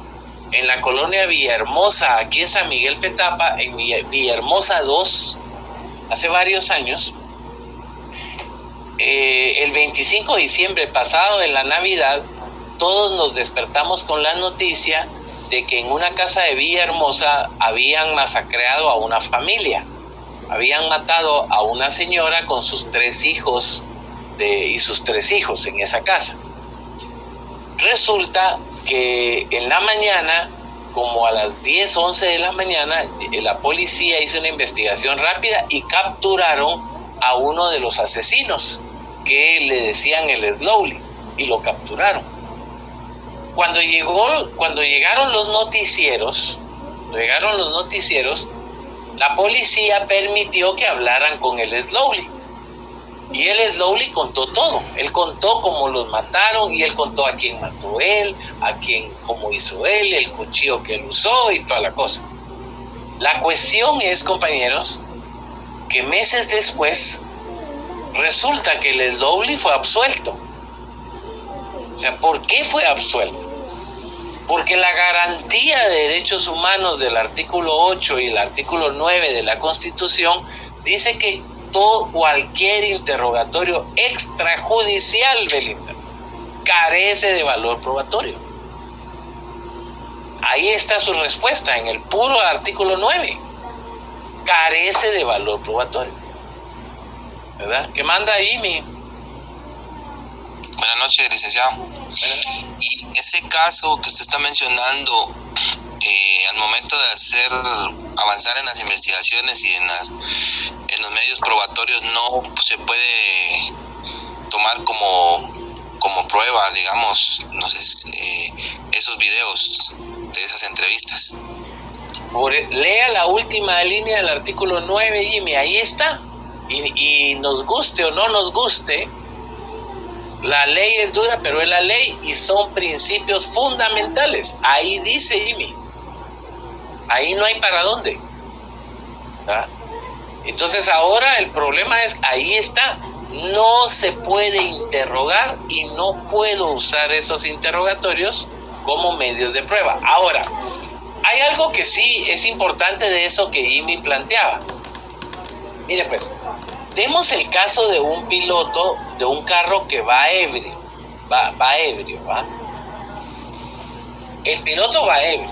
en la colonia Villahermosa, aquí en San Miguel Petapa, en Villahermosa 2, hace varios años, el 25 de diciembre pasado, en la Navidad, todos nos despertamos con la noticia de que en una casa de Villahermosa habían masacrado a una familia. Habían matado a una señora con sus 3 hijos y sus 3 hijos en esa casa. Resulta que en la mañana, como a las 10, 11 de la mañana, la policía hizo una investigación rápida y capturaron a uno de los asesinos, que le decían el Slowly, y lo capturaron. Cuando llegaron los noticieros, la policía permitió que hablaran con el Slowly. Y el Slowly contó todo. Él contó cómo los mataron y él contó a quién mató él, cómo hizo él, el cuchillo que él usó y toda la cosa. La cuestión es, compañeros, que meses después resulta que el Slowly fue absuelto. O sea, ¿por qué fue absuelto? Porque la garantía de derechos humanos del artículo 8 y el artículo 9 de la Constitución dice que cualquier interrogatorio extrajudicial, Belinda, carece de valor probatorio. Ahí está su respuesta, en el puro artículo 9. Carece de valor probatorio. ¿Verdad? ¿Qué manda ahí, Buenas noches, licenciado. Y ese caso que usted está mencionando, al momento de avanzar en las investigaciones y en los medios probatorios, no se puede tomar como prueba, digamos, no sé, esos videos de esas entrevistas. Lea la última línea del artículo 9, Jimmy, ahí está. Y nos guste o no nos guste, la ley es dura, pero es la ley y son principios fundamentales. Ahí dice, Jimmy. Ahí no hay para dónde. ¿Ah? Entonces ahora el problema es, ahí está. No se puede interrogar y no puedo usar esos interrogatorios como medios de prueba. Ahora, hay algo que sí es importante de eso que Jimmy planteaba. Mire pues, demos el caso de un piloto de un carro que va ebrio. Va ebrio, ¿va? El piloto va ebrio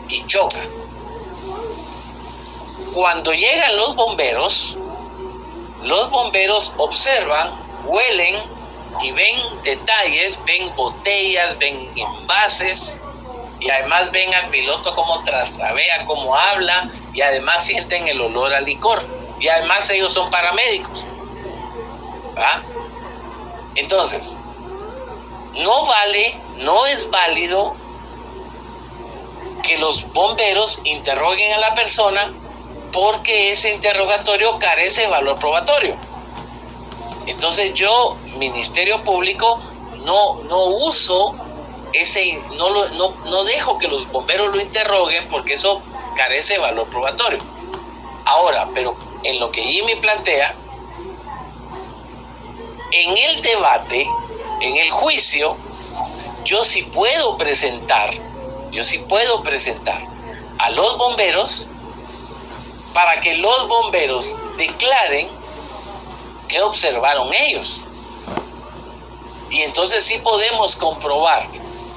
y choca. Cuando llegan los bomberos observan huelen y ven detalles, ven botellas, ven envases, y además ven al piloto cómo trastabea, cómo habla, y además sienten el olor al licor, y además ellos son paramédicos, ¿verdad? Entonces, no es válido que los bomberos interroguen a la persona, porque ese interrogatorio carece de valor probatorio. Entonces yo, Ministerio Público, no uso no dejo que los bomberos lo interroguen, porque eso carece de valor probatorio. Ahora, pero en lo que Jimmy plantea, en el debate, en el juicio, yo sí puedo presentar a los bomberos para que los bomberos declaren qué observaron ellos. Y entonces sí podemos comprobar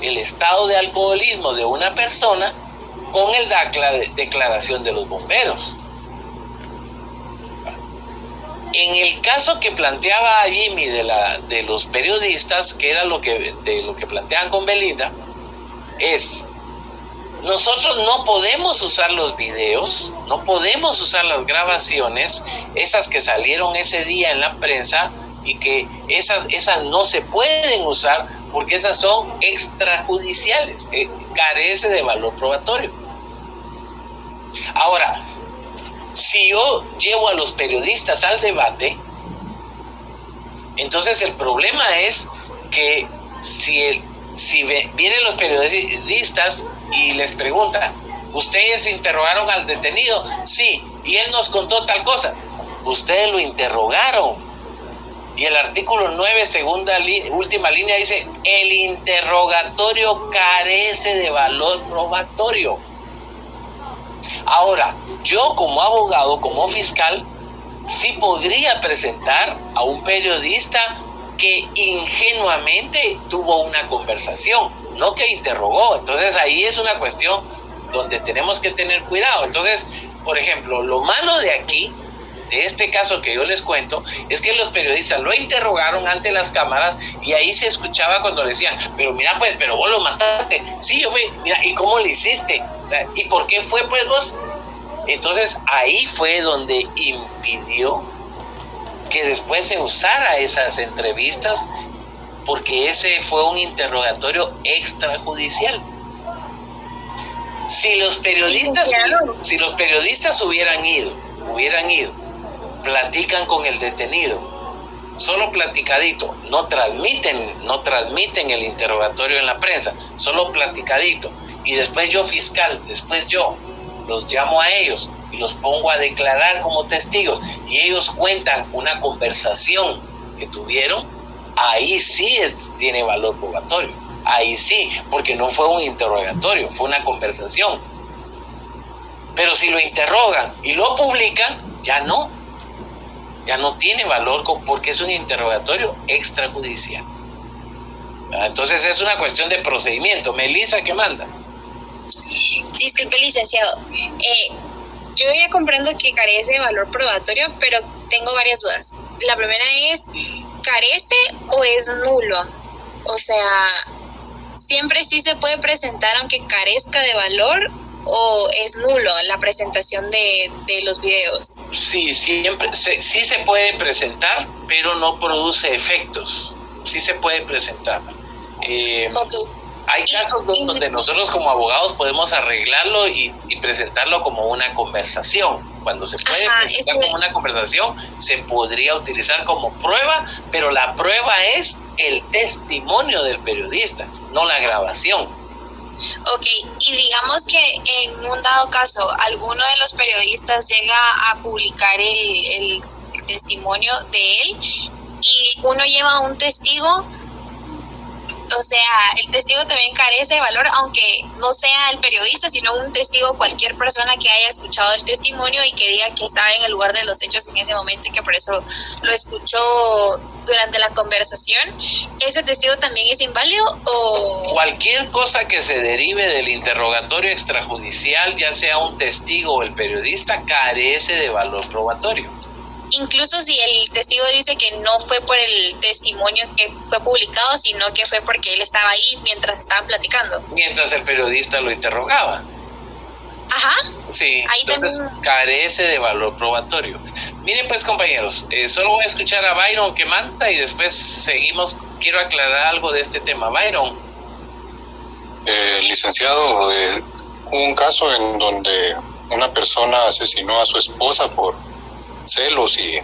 el estado de alcoholismo de una persona con la declaración de los bomberos. En el caso que planteaba Jimmy de los periodistas, que era de lo que planteaban con Belinda, nosotros no podemos usar los videos, no podemos usar las grabaciones, esas que salieron ese día en la prensa, y que esas no se pueden usar porque esas son extrajudiciales, carece de valor probatorio. Ahora, si yo llevo a los periodistas al debate, entonces el problema es que si vienen los periodistas y les preguntan, ¿ustedes interrogaron al detenido? Sí, y él nos contó tal cosa. Ustedes lo interrogaron. Y el artículo 9, última línea, dice: el interrogatorio carece de valor probatorio. Ahora, yo como abogado, como fiscal, sí podría presentar a un periodista que ingenuamente tuvo una conversación, no que interrogó. Entonces ahí es una cuestión donde tenemos que tener cuidado. Entonces, por ejemplo, lo malo de aquí, de este caso que yo les cuento, es que los periodistas lo interrogaron ante las cámaras, y ahí se escuchaba cuando decían, pero mira pues, pero vos lo mataste. Sí, yo fui, mira, ¿y cómo lo hiciste? O sea, ¿y por qué fue pues vos? Entonces ahí fue donde impidió que después se usara esas entrevistas, porque ese fue un interrogatorio extrajudicial. Si los periodistas hubieran ido, platican con el detenido, solo platicadito, no transmiten el interrogatorio en la prensa, solo platicadito, y después yo fiscal, los llamo a ellos y los pongo a declarar como testigos, y ellos cuentan una conversación que tuvieron, ahí sí tiene valor probatorio, ahí sí, porque no fue un interrogatorio, fue una conversación. Pero si lo interrogan y lo publican, ya no tiene valor, porque es un interrogatorio extrajudicial. Entonces es una cuestión de procedimiento. Melissa, ¿qué manda? Disculpe, licenciado. Yo ya comprendo que carece de valor probatorio, pero tengo varias dudas. La primera es, ¿carece o es nulo? O sea, ¿siempre sí se puede presentar aunque carezca de valor, o es nulo la presentación de los videos? Sí, siempre sí se puede presentar, pero no produce efectos. Sí se puede presentar. Okay. Hay casos donde nosotros como abogados podemos arreglarlo y presentarlo como una conversación. Cuando se puede presentar como una conversación, se podría utilizar como prueba, pero la prueba es el testimonio del periodista, no la grabación. Ok, y digamos que en un dado caso, alguno de los periodistas llega a publicar el testimonio de él, y uno lleva un testigo. O sea, el testigo también carece de valor, aunque no sea el periodista, sino un testigo, cualquier persona que haya escuchado el testimonio y que diga que estaba en el lugar de los hechos en ese momento y que por eso lo escuchó durante la conversación. ¿Ese testigo también es inválido o...? Cualquier cosa que se derive del interrogatorio extrajudicial, ya sea un testigo o el periodista, carece de valor probatorio. incluso si el testigo dice que no fue por el testimonio que fue publicado, sino que fue porque él estaba ahí mientras estaban platicando. Mientras el periodista lo interrogaba. Ajá. Sí, ahí entonces también carece de valor probatorio. Miren pues, compañeros, solo voy a escuchar a Byron que manda y después seguimos. Quiero aclarar algo de este tema. Byron. Licenciado, hubo un caso en donde una persona asesinó a su esposa por celos y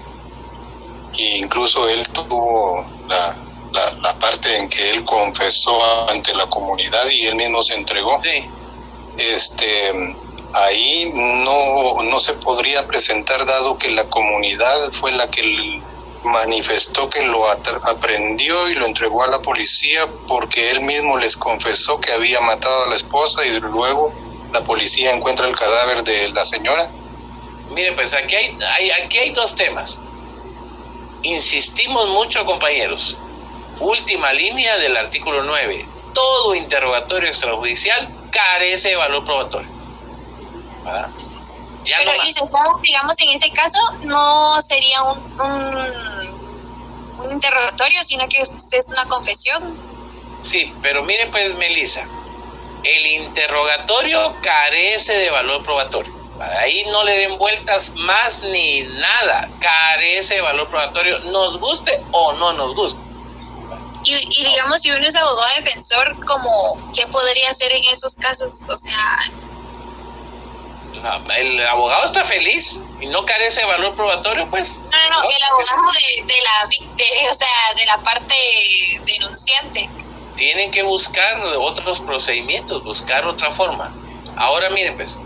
incluso él tuvo la parte en que él confesó ante la comunidad y él mismo se entregó. Sí. Ahí no se podría presentar, dado que la comunidad fue la que manifestó que lo aprendió y lo entregó a la policía porque él mismo les confesó que había matado a la esposa y luego la policía encuentra el cadáver de la señora. Miren, pues aquí hay dos temas. Insistimos mucho, compañeros. Última línea del artículo 9. Todo interrogatorio extrajudicial carece de valor probatorio. ¿Verdad? Pero licenciado, digamos, en ese caso no sería un interrogatorio, sino que es una confesión. Sí, pero miren pues, Melissa, el interrogatorio carece de valor probatorio. Ahí no le den vueltas más ni nada. Carece de valor probatorio, nos guste o no nos guste. Y digamos, si uno es abogado defensor, como ¿qué podría hacer en esos casos? O sea, el abogado está feliz y no carece de valor probatorio, pues. No, el abogado de la parte denunciante. Tienen que buscar otros procedimientos, buscar otra forma. Ahora miren pues,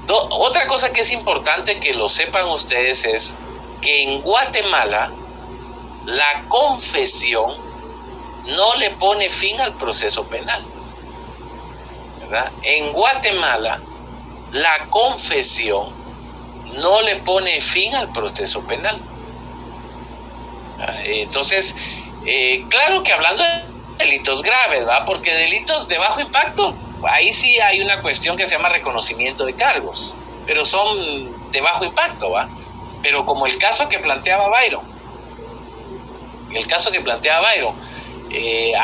otra cosa que es importante que lo sepan ustedes es que en Guatemala la confesión no le pone fin al proceso penal, ¿verdad? En Guatemala la confesión no le pone fin al proceso penal. Entonces, claro que hablando de delitos graves, ¿verdad? Porque delitos de bajo impacto, ahí sí hay una cuestión que se llama reconocimiento de cargos, pero son de bajo impacto, ¿va? Pero como el caso que planteaba Byron,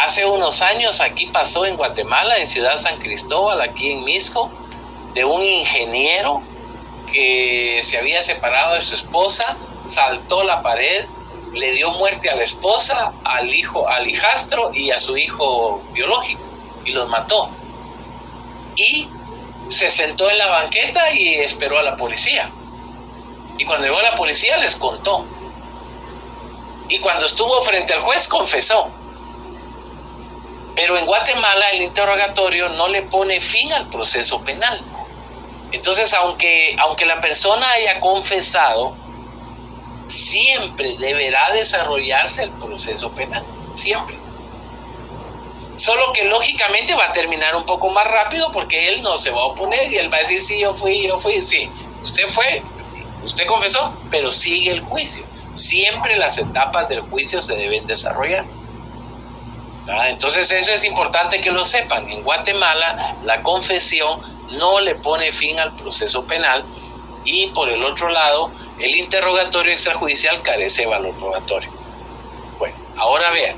hace unos años aquí pasó en Guatemala, en Ciudad San Cristóbal, aquí en Misco, de un ingeniero que se había separado de su esposa, saltó la pared, le dio muerte a la esposa, al hijastro y a su hijo biológico, y los mató. Y se sentó en la banqueta y esperó a la policía. Y cuando llegó la policía les contó. Y cuando estuvo frente al juez confesó. Pero en Guatemala el interrogatorio no le pone fin al proceso penal. Entonces, aunque la persona haya confesado, siempre deberá desarrollarse el proceso penal, siempre. Solo que lógicamente va a terminar un poco más rápido porque él no se va a oponer y él va a decir, sí, yo fui, sí, usted fue, usted confesó, pero sigue el juicio. Siempre las etapas del juicio se deben desarrollar. Entonces eso es importante que lo sepan. En Guatemala la confesión no le pone fin al proceso penal y por el otro lado el interrogatorio extrajudicial carece de valor probatorio. Bueno, ahora vean,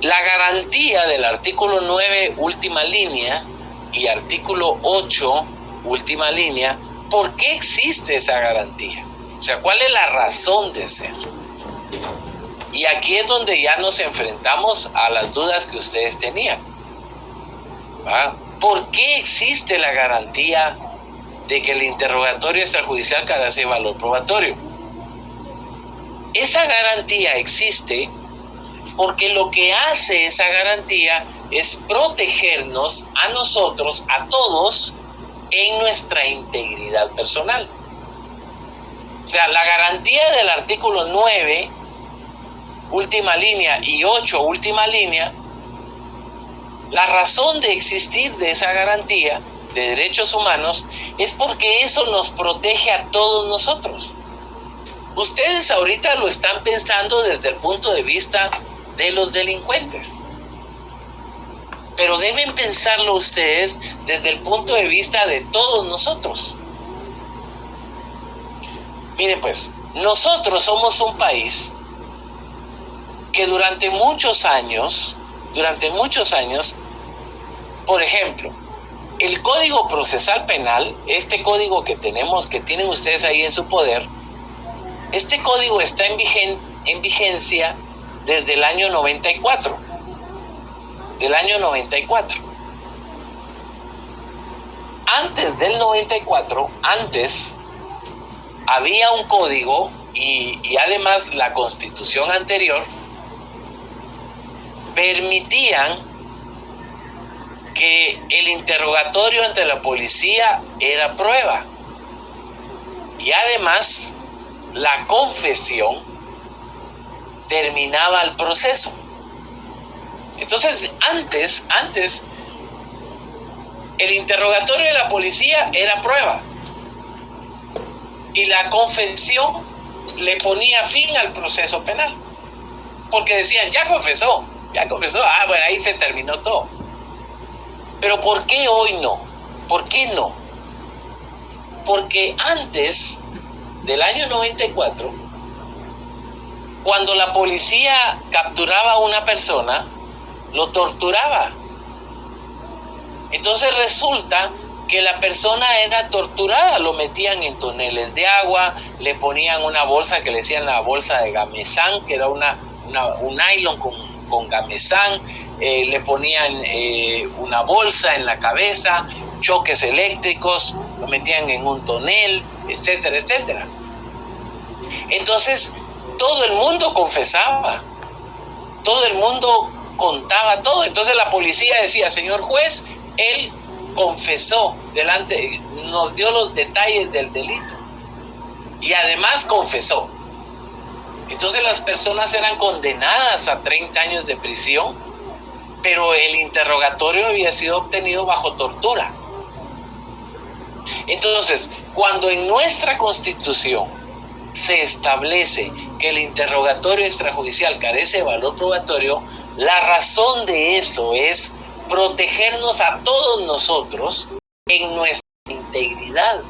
la garantía del artículo 9 última línea y artículo 8 última línea, ¿por qué existe esa garantía? O sea, ¿cuál es la razón de ser? Y aquí es donde ya nos enfrentamos a las dudas que ustedes tenían. ¿Va? ¿Por qué existe la garantía de que el interrogatorio extrajudicial carece de valor probatorio? Esa garantía existe porque lo que hace esa garantía es protegernos a nosotros, a todos, en nuestra integridad personal. O sea, la garantía del artículo 9 última línea y 8 última línea, la razón de existir de esa garantía de derechos humanos es porque eso nos protege a todos nosotros. Ustedes ahorita lo están pensando desde el punto de vista de los delincuentes, pero deben pensarlo ustedes desde el punto de vista de todos nosotros. Miren pues, nosotros somos un país que durante muchos años, por ejemplo, el Código Procesal Penal, este código que tenemos, que tienen ustedes ahí en su poder, este código está en vigencia desde el año 94. Del año 94. Antes del 94, había un código y además la Constitución anterior permitían que el interrogatorio ante la policía era prueba y además la confesión terminaba el proceso. Entonces, antes el interrogatorio de la policía era prueba y la confesión le ponía fin al proceso penal, porque decían, ya confesó, bueno, ahí se terminó todo. Pero ¿por qué hoy no? ¿Por qué no? Porque antes del año 94, cuando la policía capturaba a una persona, lo torturaba. Entonces resulta que la persona era torturada, lo metían en toneles de agua, le ponían una bolsa que le decían la bolsa de gamesán, que era un nylon con gamesán, le ponían una bolsa en la cabeza, choques eléctricos, lo metían en un tonel, etcétera, etcétera. Entonces todo el mundo confesaba, todo el mundo contaba todo. Entonces la policía decía, señor juez, él confesó nos dio los detalles del delito y además confesó. Entonces las personas eran condenadas a 30 años de prisión, pero el interrogatorio había sido obtenido bajo tortura. Entonces, cuando en nuestra Constitución se establece que el interrogatorio extrajudicial carece de valor probatorio, la razón de eso es protegernos a todos nosotros en nuestra integridad.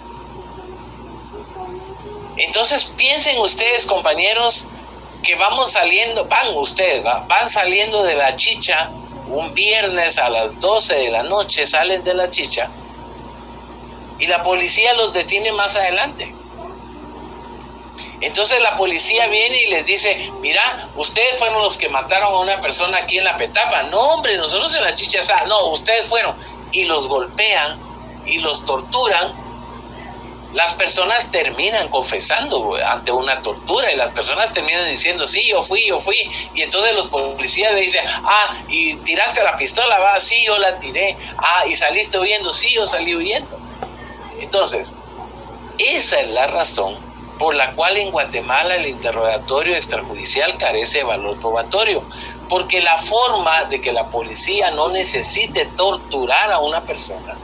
Entonces piensen ustedes, compañeros, que van saliendo de la chicha un viernes a las 12 de la noche, salen de la chicha y la policía los detiene más adelante. Entonces la policía viene y les dice, mira, ustedes fueron los que mataron a una persona aquí en la Petapa. No, hombre, nosotros en la chicha, no, ustedes fueron. Y los golpean y los torturan. Las personas terminan confesando ante una tortura y las personas terminan diciendo, sí, yo fui. Y entonces los policías le dicen, ¿y tiraste la pistola? Va, sí, yo la tiré. ¿Y saliste huyendo? Sí, yo salí huyendo. Entonces, esa es la razón por la cual en Guatemala el interrogatorio extrajudicial carece de valor probatorio, porque la forma de que la policía no necesite torturar a una persona,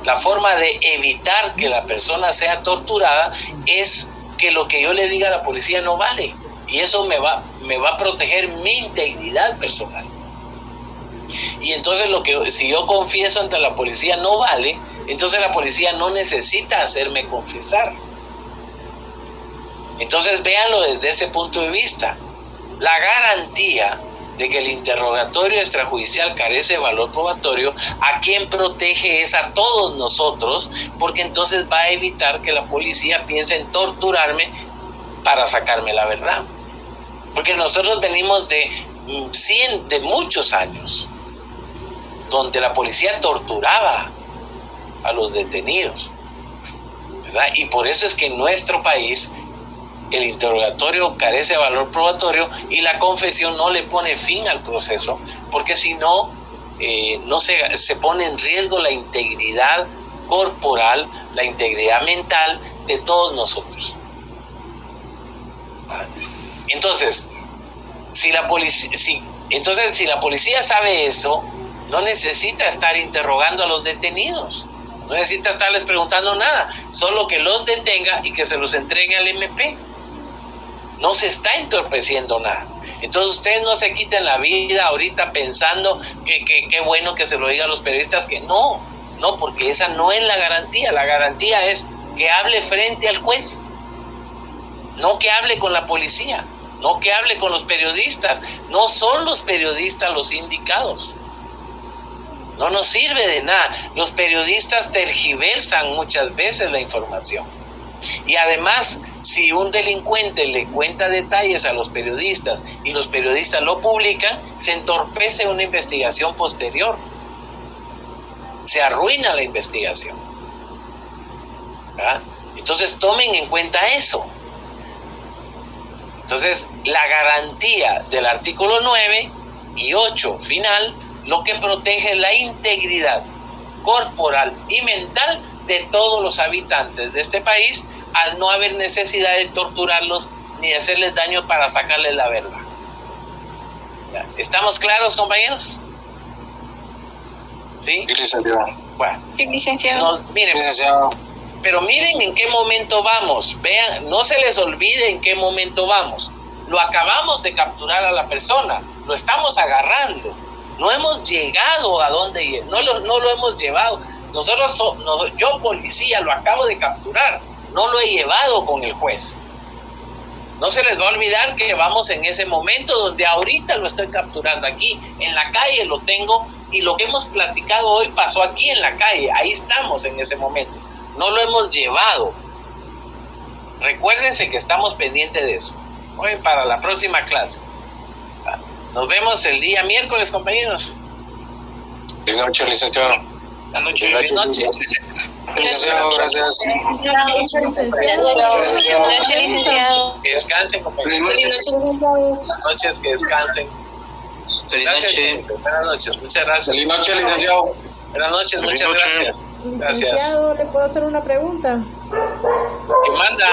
la forma de evitar que la persona sea torturada es que lo que yo le diga a la policía no vale, y eso me va a proteger mi integridad personal. Y entonces si yo confieso ante la policía no vale, entonces la policía no necesita hacerme confesar. Entonces véanlo desde ese punto de vista. La garantía de que el interrogatorio extrajudicial carece de valor probatorio, ¿a quién protege? Es a todos nosotros, porque entonces va a evitar que la policía piense en torturarme para sacarme la verdad. Porque nosotros venimos de muchos años donde la policía torturaba a los detenidos, ¿verdad? Y por eso es que en nuestro país el interrogatorio carece de valor probatorio y la confesión no le pone fin al proceso, porque si no, se pone en riesgo la integridad corporal, la integridad mental de todos nosotros. Entonces, si la policía sabe eso, no necesita estar interrogando a los detenidos, no necesita estarles preguntando nada, solo que los detenga y que se los entregue al MP. No se está entorpeciendo nada. Entonces ustedes no se quiten la vida ahorita pensando que qué bueno que se lo digan los periodistas, que no, porque esa no es la garantía. La garantía es que hable frente al juez no que hable con la policía, no que hable con los periodistas. No son los periodistas los indicados. No nos sirve de nada. Los periodistas tergiversan muchas veces la información. Y además, si un delincuente le cuenta detalles a los periodistas y los periodistas lo publican, se entorpece una investigación posterior. Se arruina la investigación. ¿Verdad? Entonces tomen en cuenta eso. Entonces, la garantía del artículo 9 y 8 final, lo que protege es la integridad corporal y mental de todos los habitantes de este país, al no haber necesidad de torturarlos ni de hacerles daño para sacarles la verdad. ¿Ya? ¿Estamos claros, compañeros? ¿Sí? Sí, licenciado. Bueno. Sí, licenciado. Miren, Licenciado. pero miren en qué momento vamos. Vean, no se les olvide en qué momento vamos. Lo acabamos de capturar a la persona, lo estamos agarrando. No hemos llegado a donde, no lo hemos llevado. Yo policía lo acabo de capturar, no lo he llevado con el juez. No se les va a olvidar que vamos en ese momento donde ahorita lo estoy capturando aquí, en la calle lo tengo, y lo que hemos platicado hoy pasó aquí en la calle, ahí estamos en ese momento. No lo hemos llevado. Recuérdense que estamos pendientes de eso. Hoy para la próxima clase. Nos vemos el día miércoles, compañeros. Buenas noches, licenciado. Buenas noches. Licenciado, gracias. Que descansen, compañeros. Buenas noches, que descansen. Gracias. Buenas noches, muchas gracias. Feliz noche, licenciado. Buenas noches, muchas gracias. Licenciado, ¿le puedo hacer una pregunta? ¿Qué manda?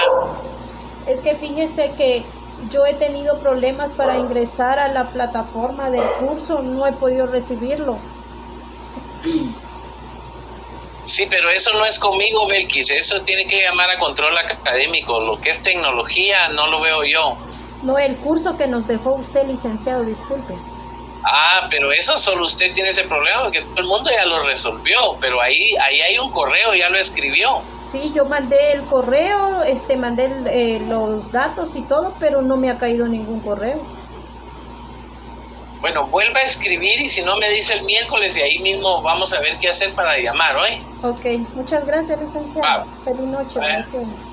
Es que fíjese que yo he tenido problemas para ingresar a la plataforma del curso, no he podido recibirlo. Sí, pero eso no es conmigo, Belkis, eso tiene que llamar a control académico. Lo que es tecnología no lo veo yo. No, el curso que nos dejó usted, licenciado, disculpe. Ah, pero eso solo usted tiene ese problema, porque todo el mundo ya lo resolvió, pero ahí hay un correo, ya lo escribió. Sí, yo mandé el correo, mandé los datos y todo, pero no me ha caído ningún correo. Bueno, vuelva a escribir y si no me dice el miércoles y ahí mismo vamos a ver qué hacer para llamar hoy. Ok, muchas gracias, licenciado. Feliz noche, bendiciones.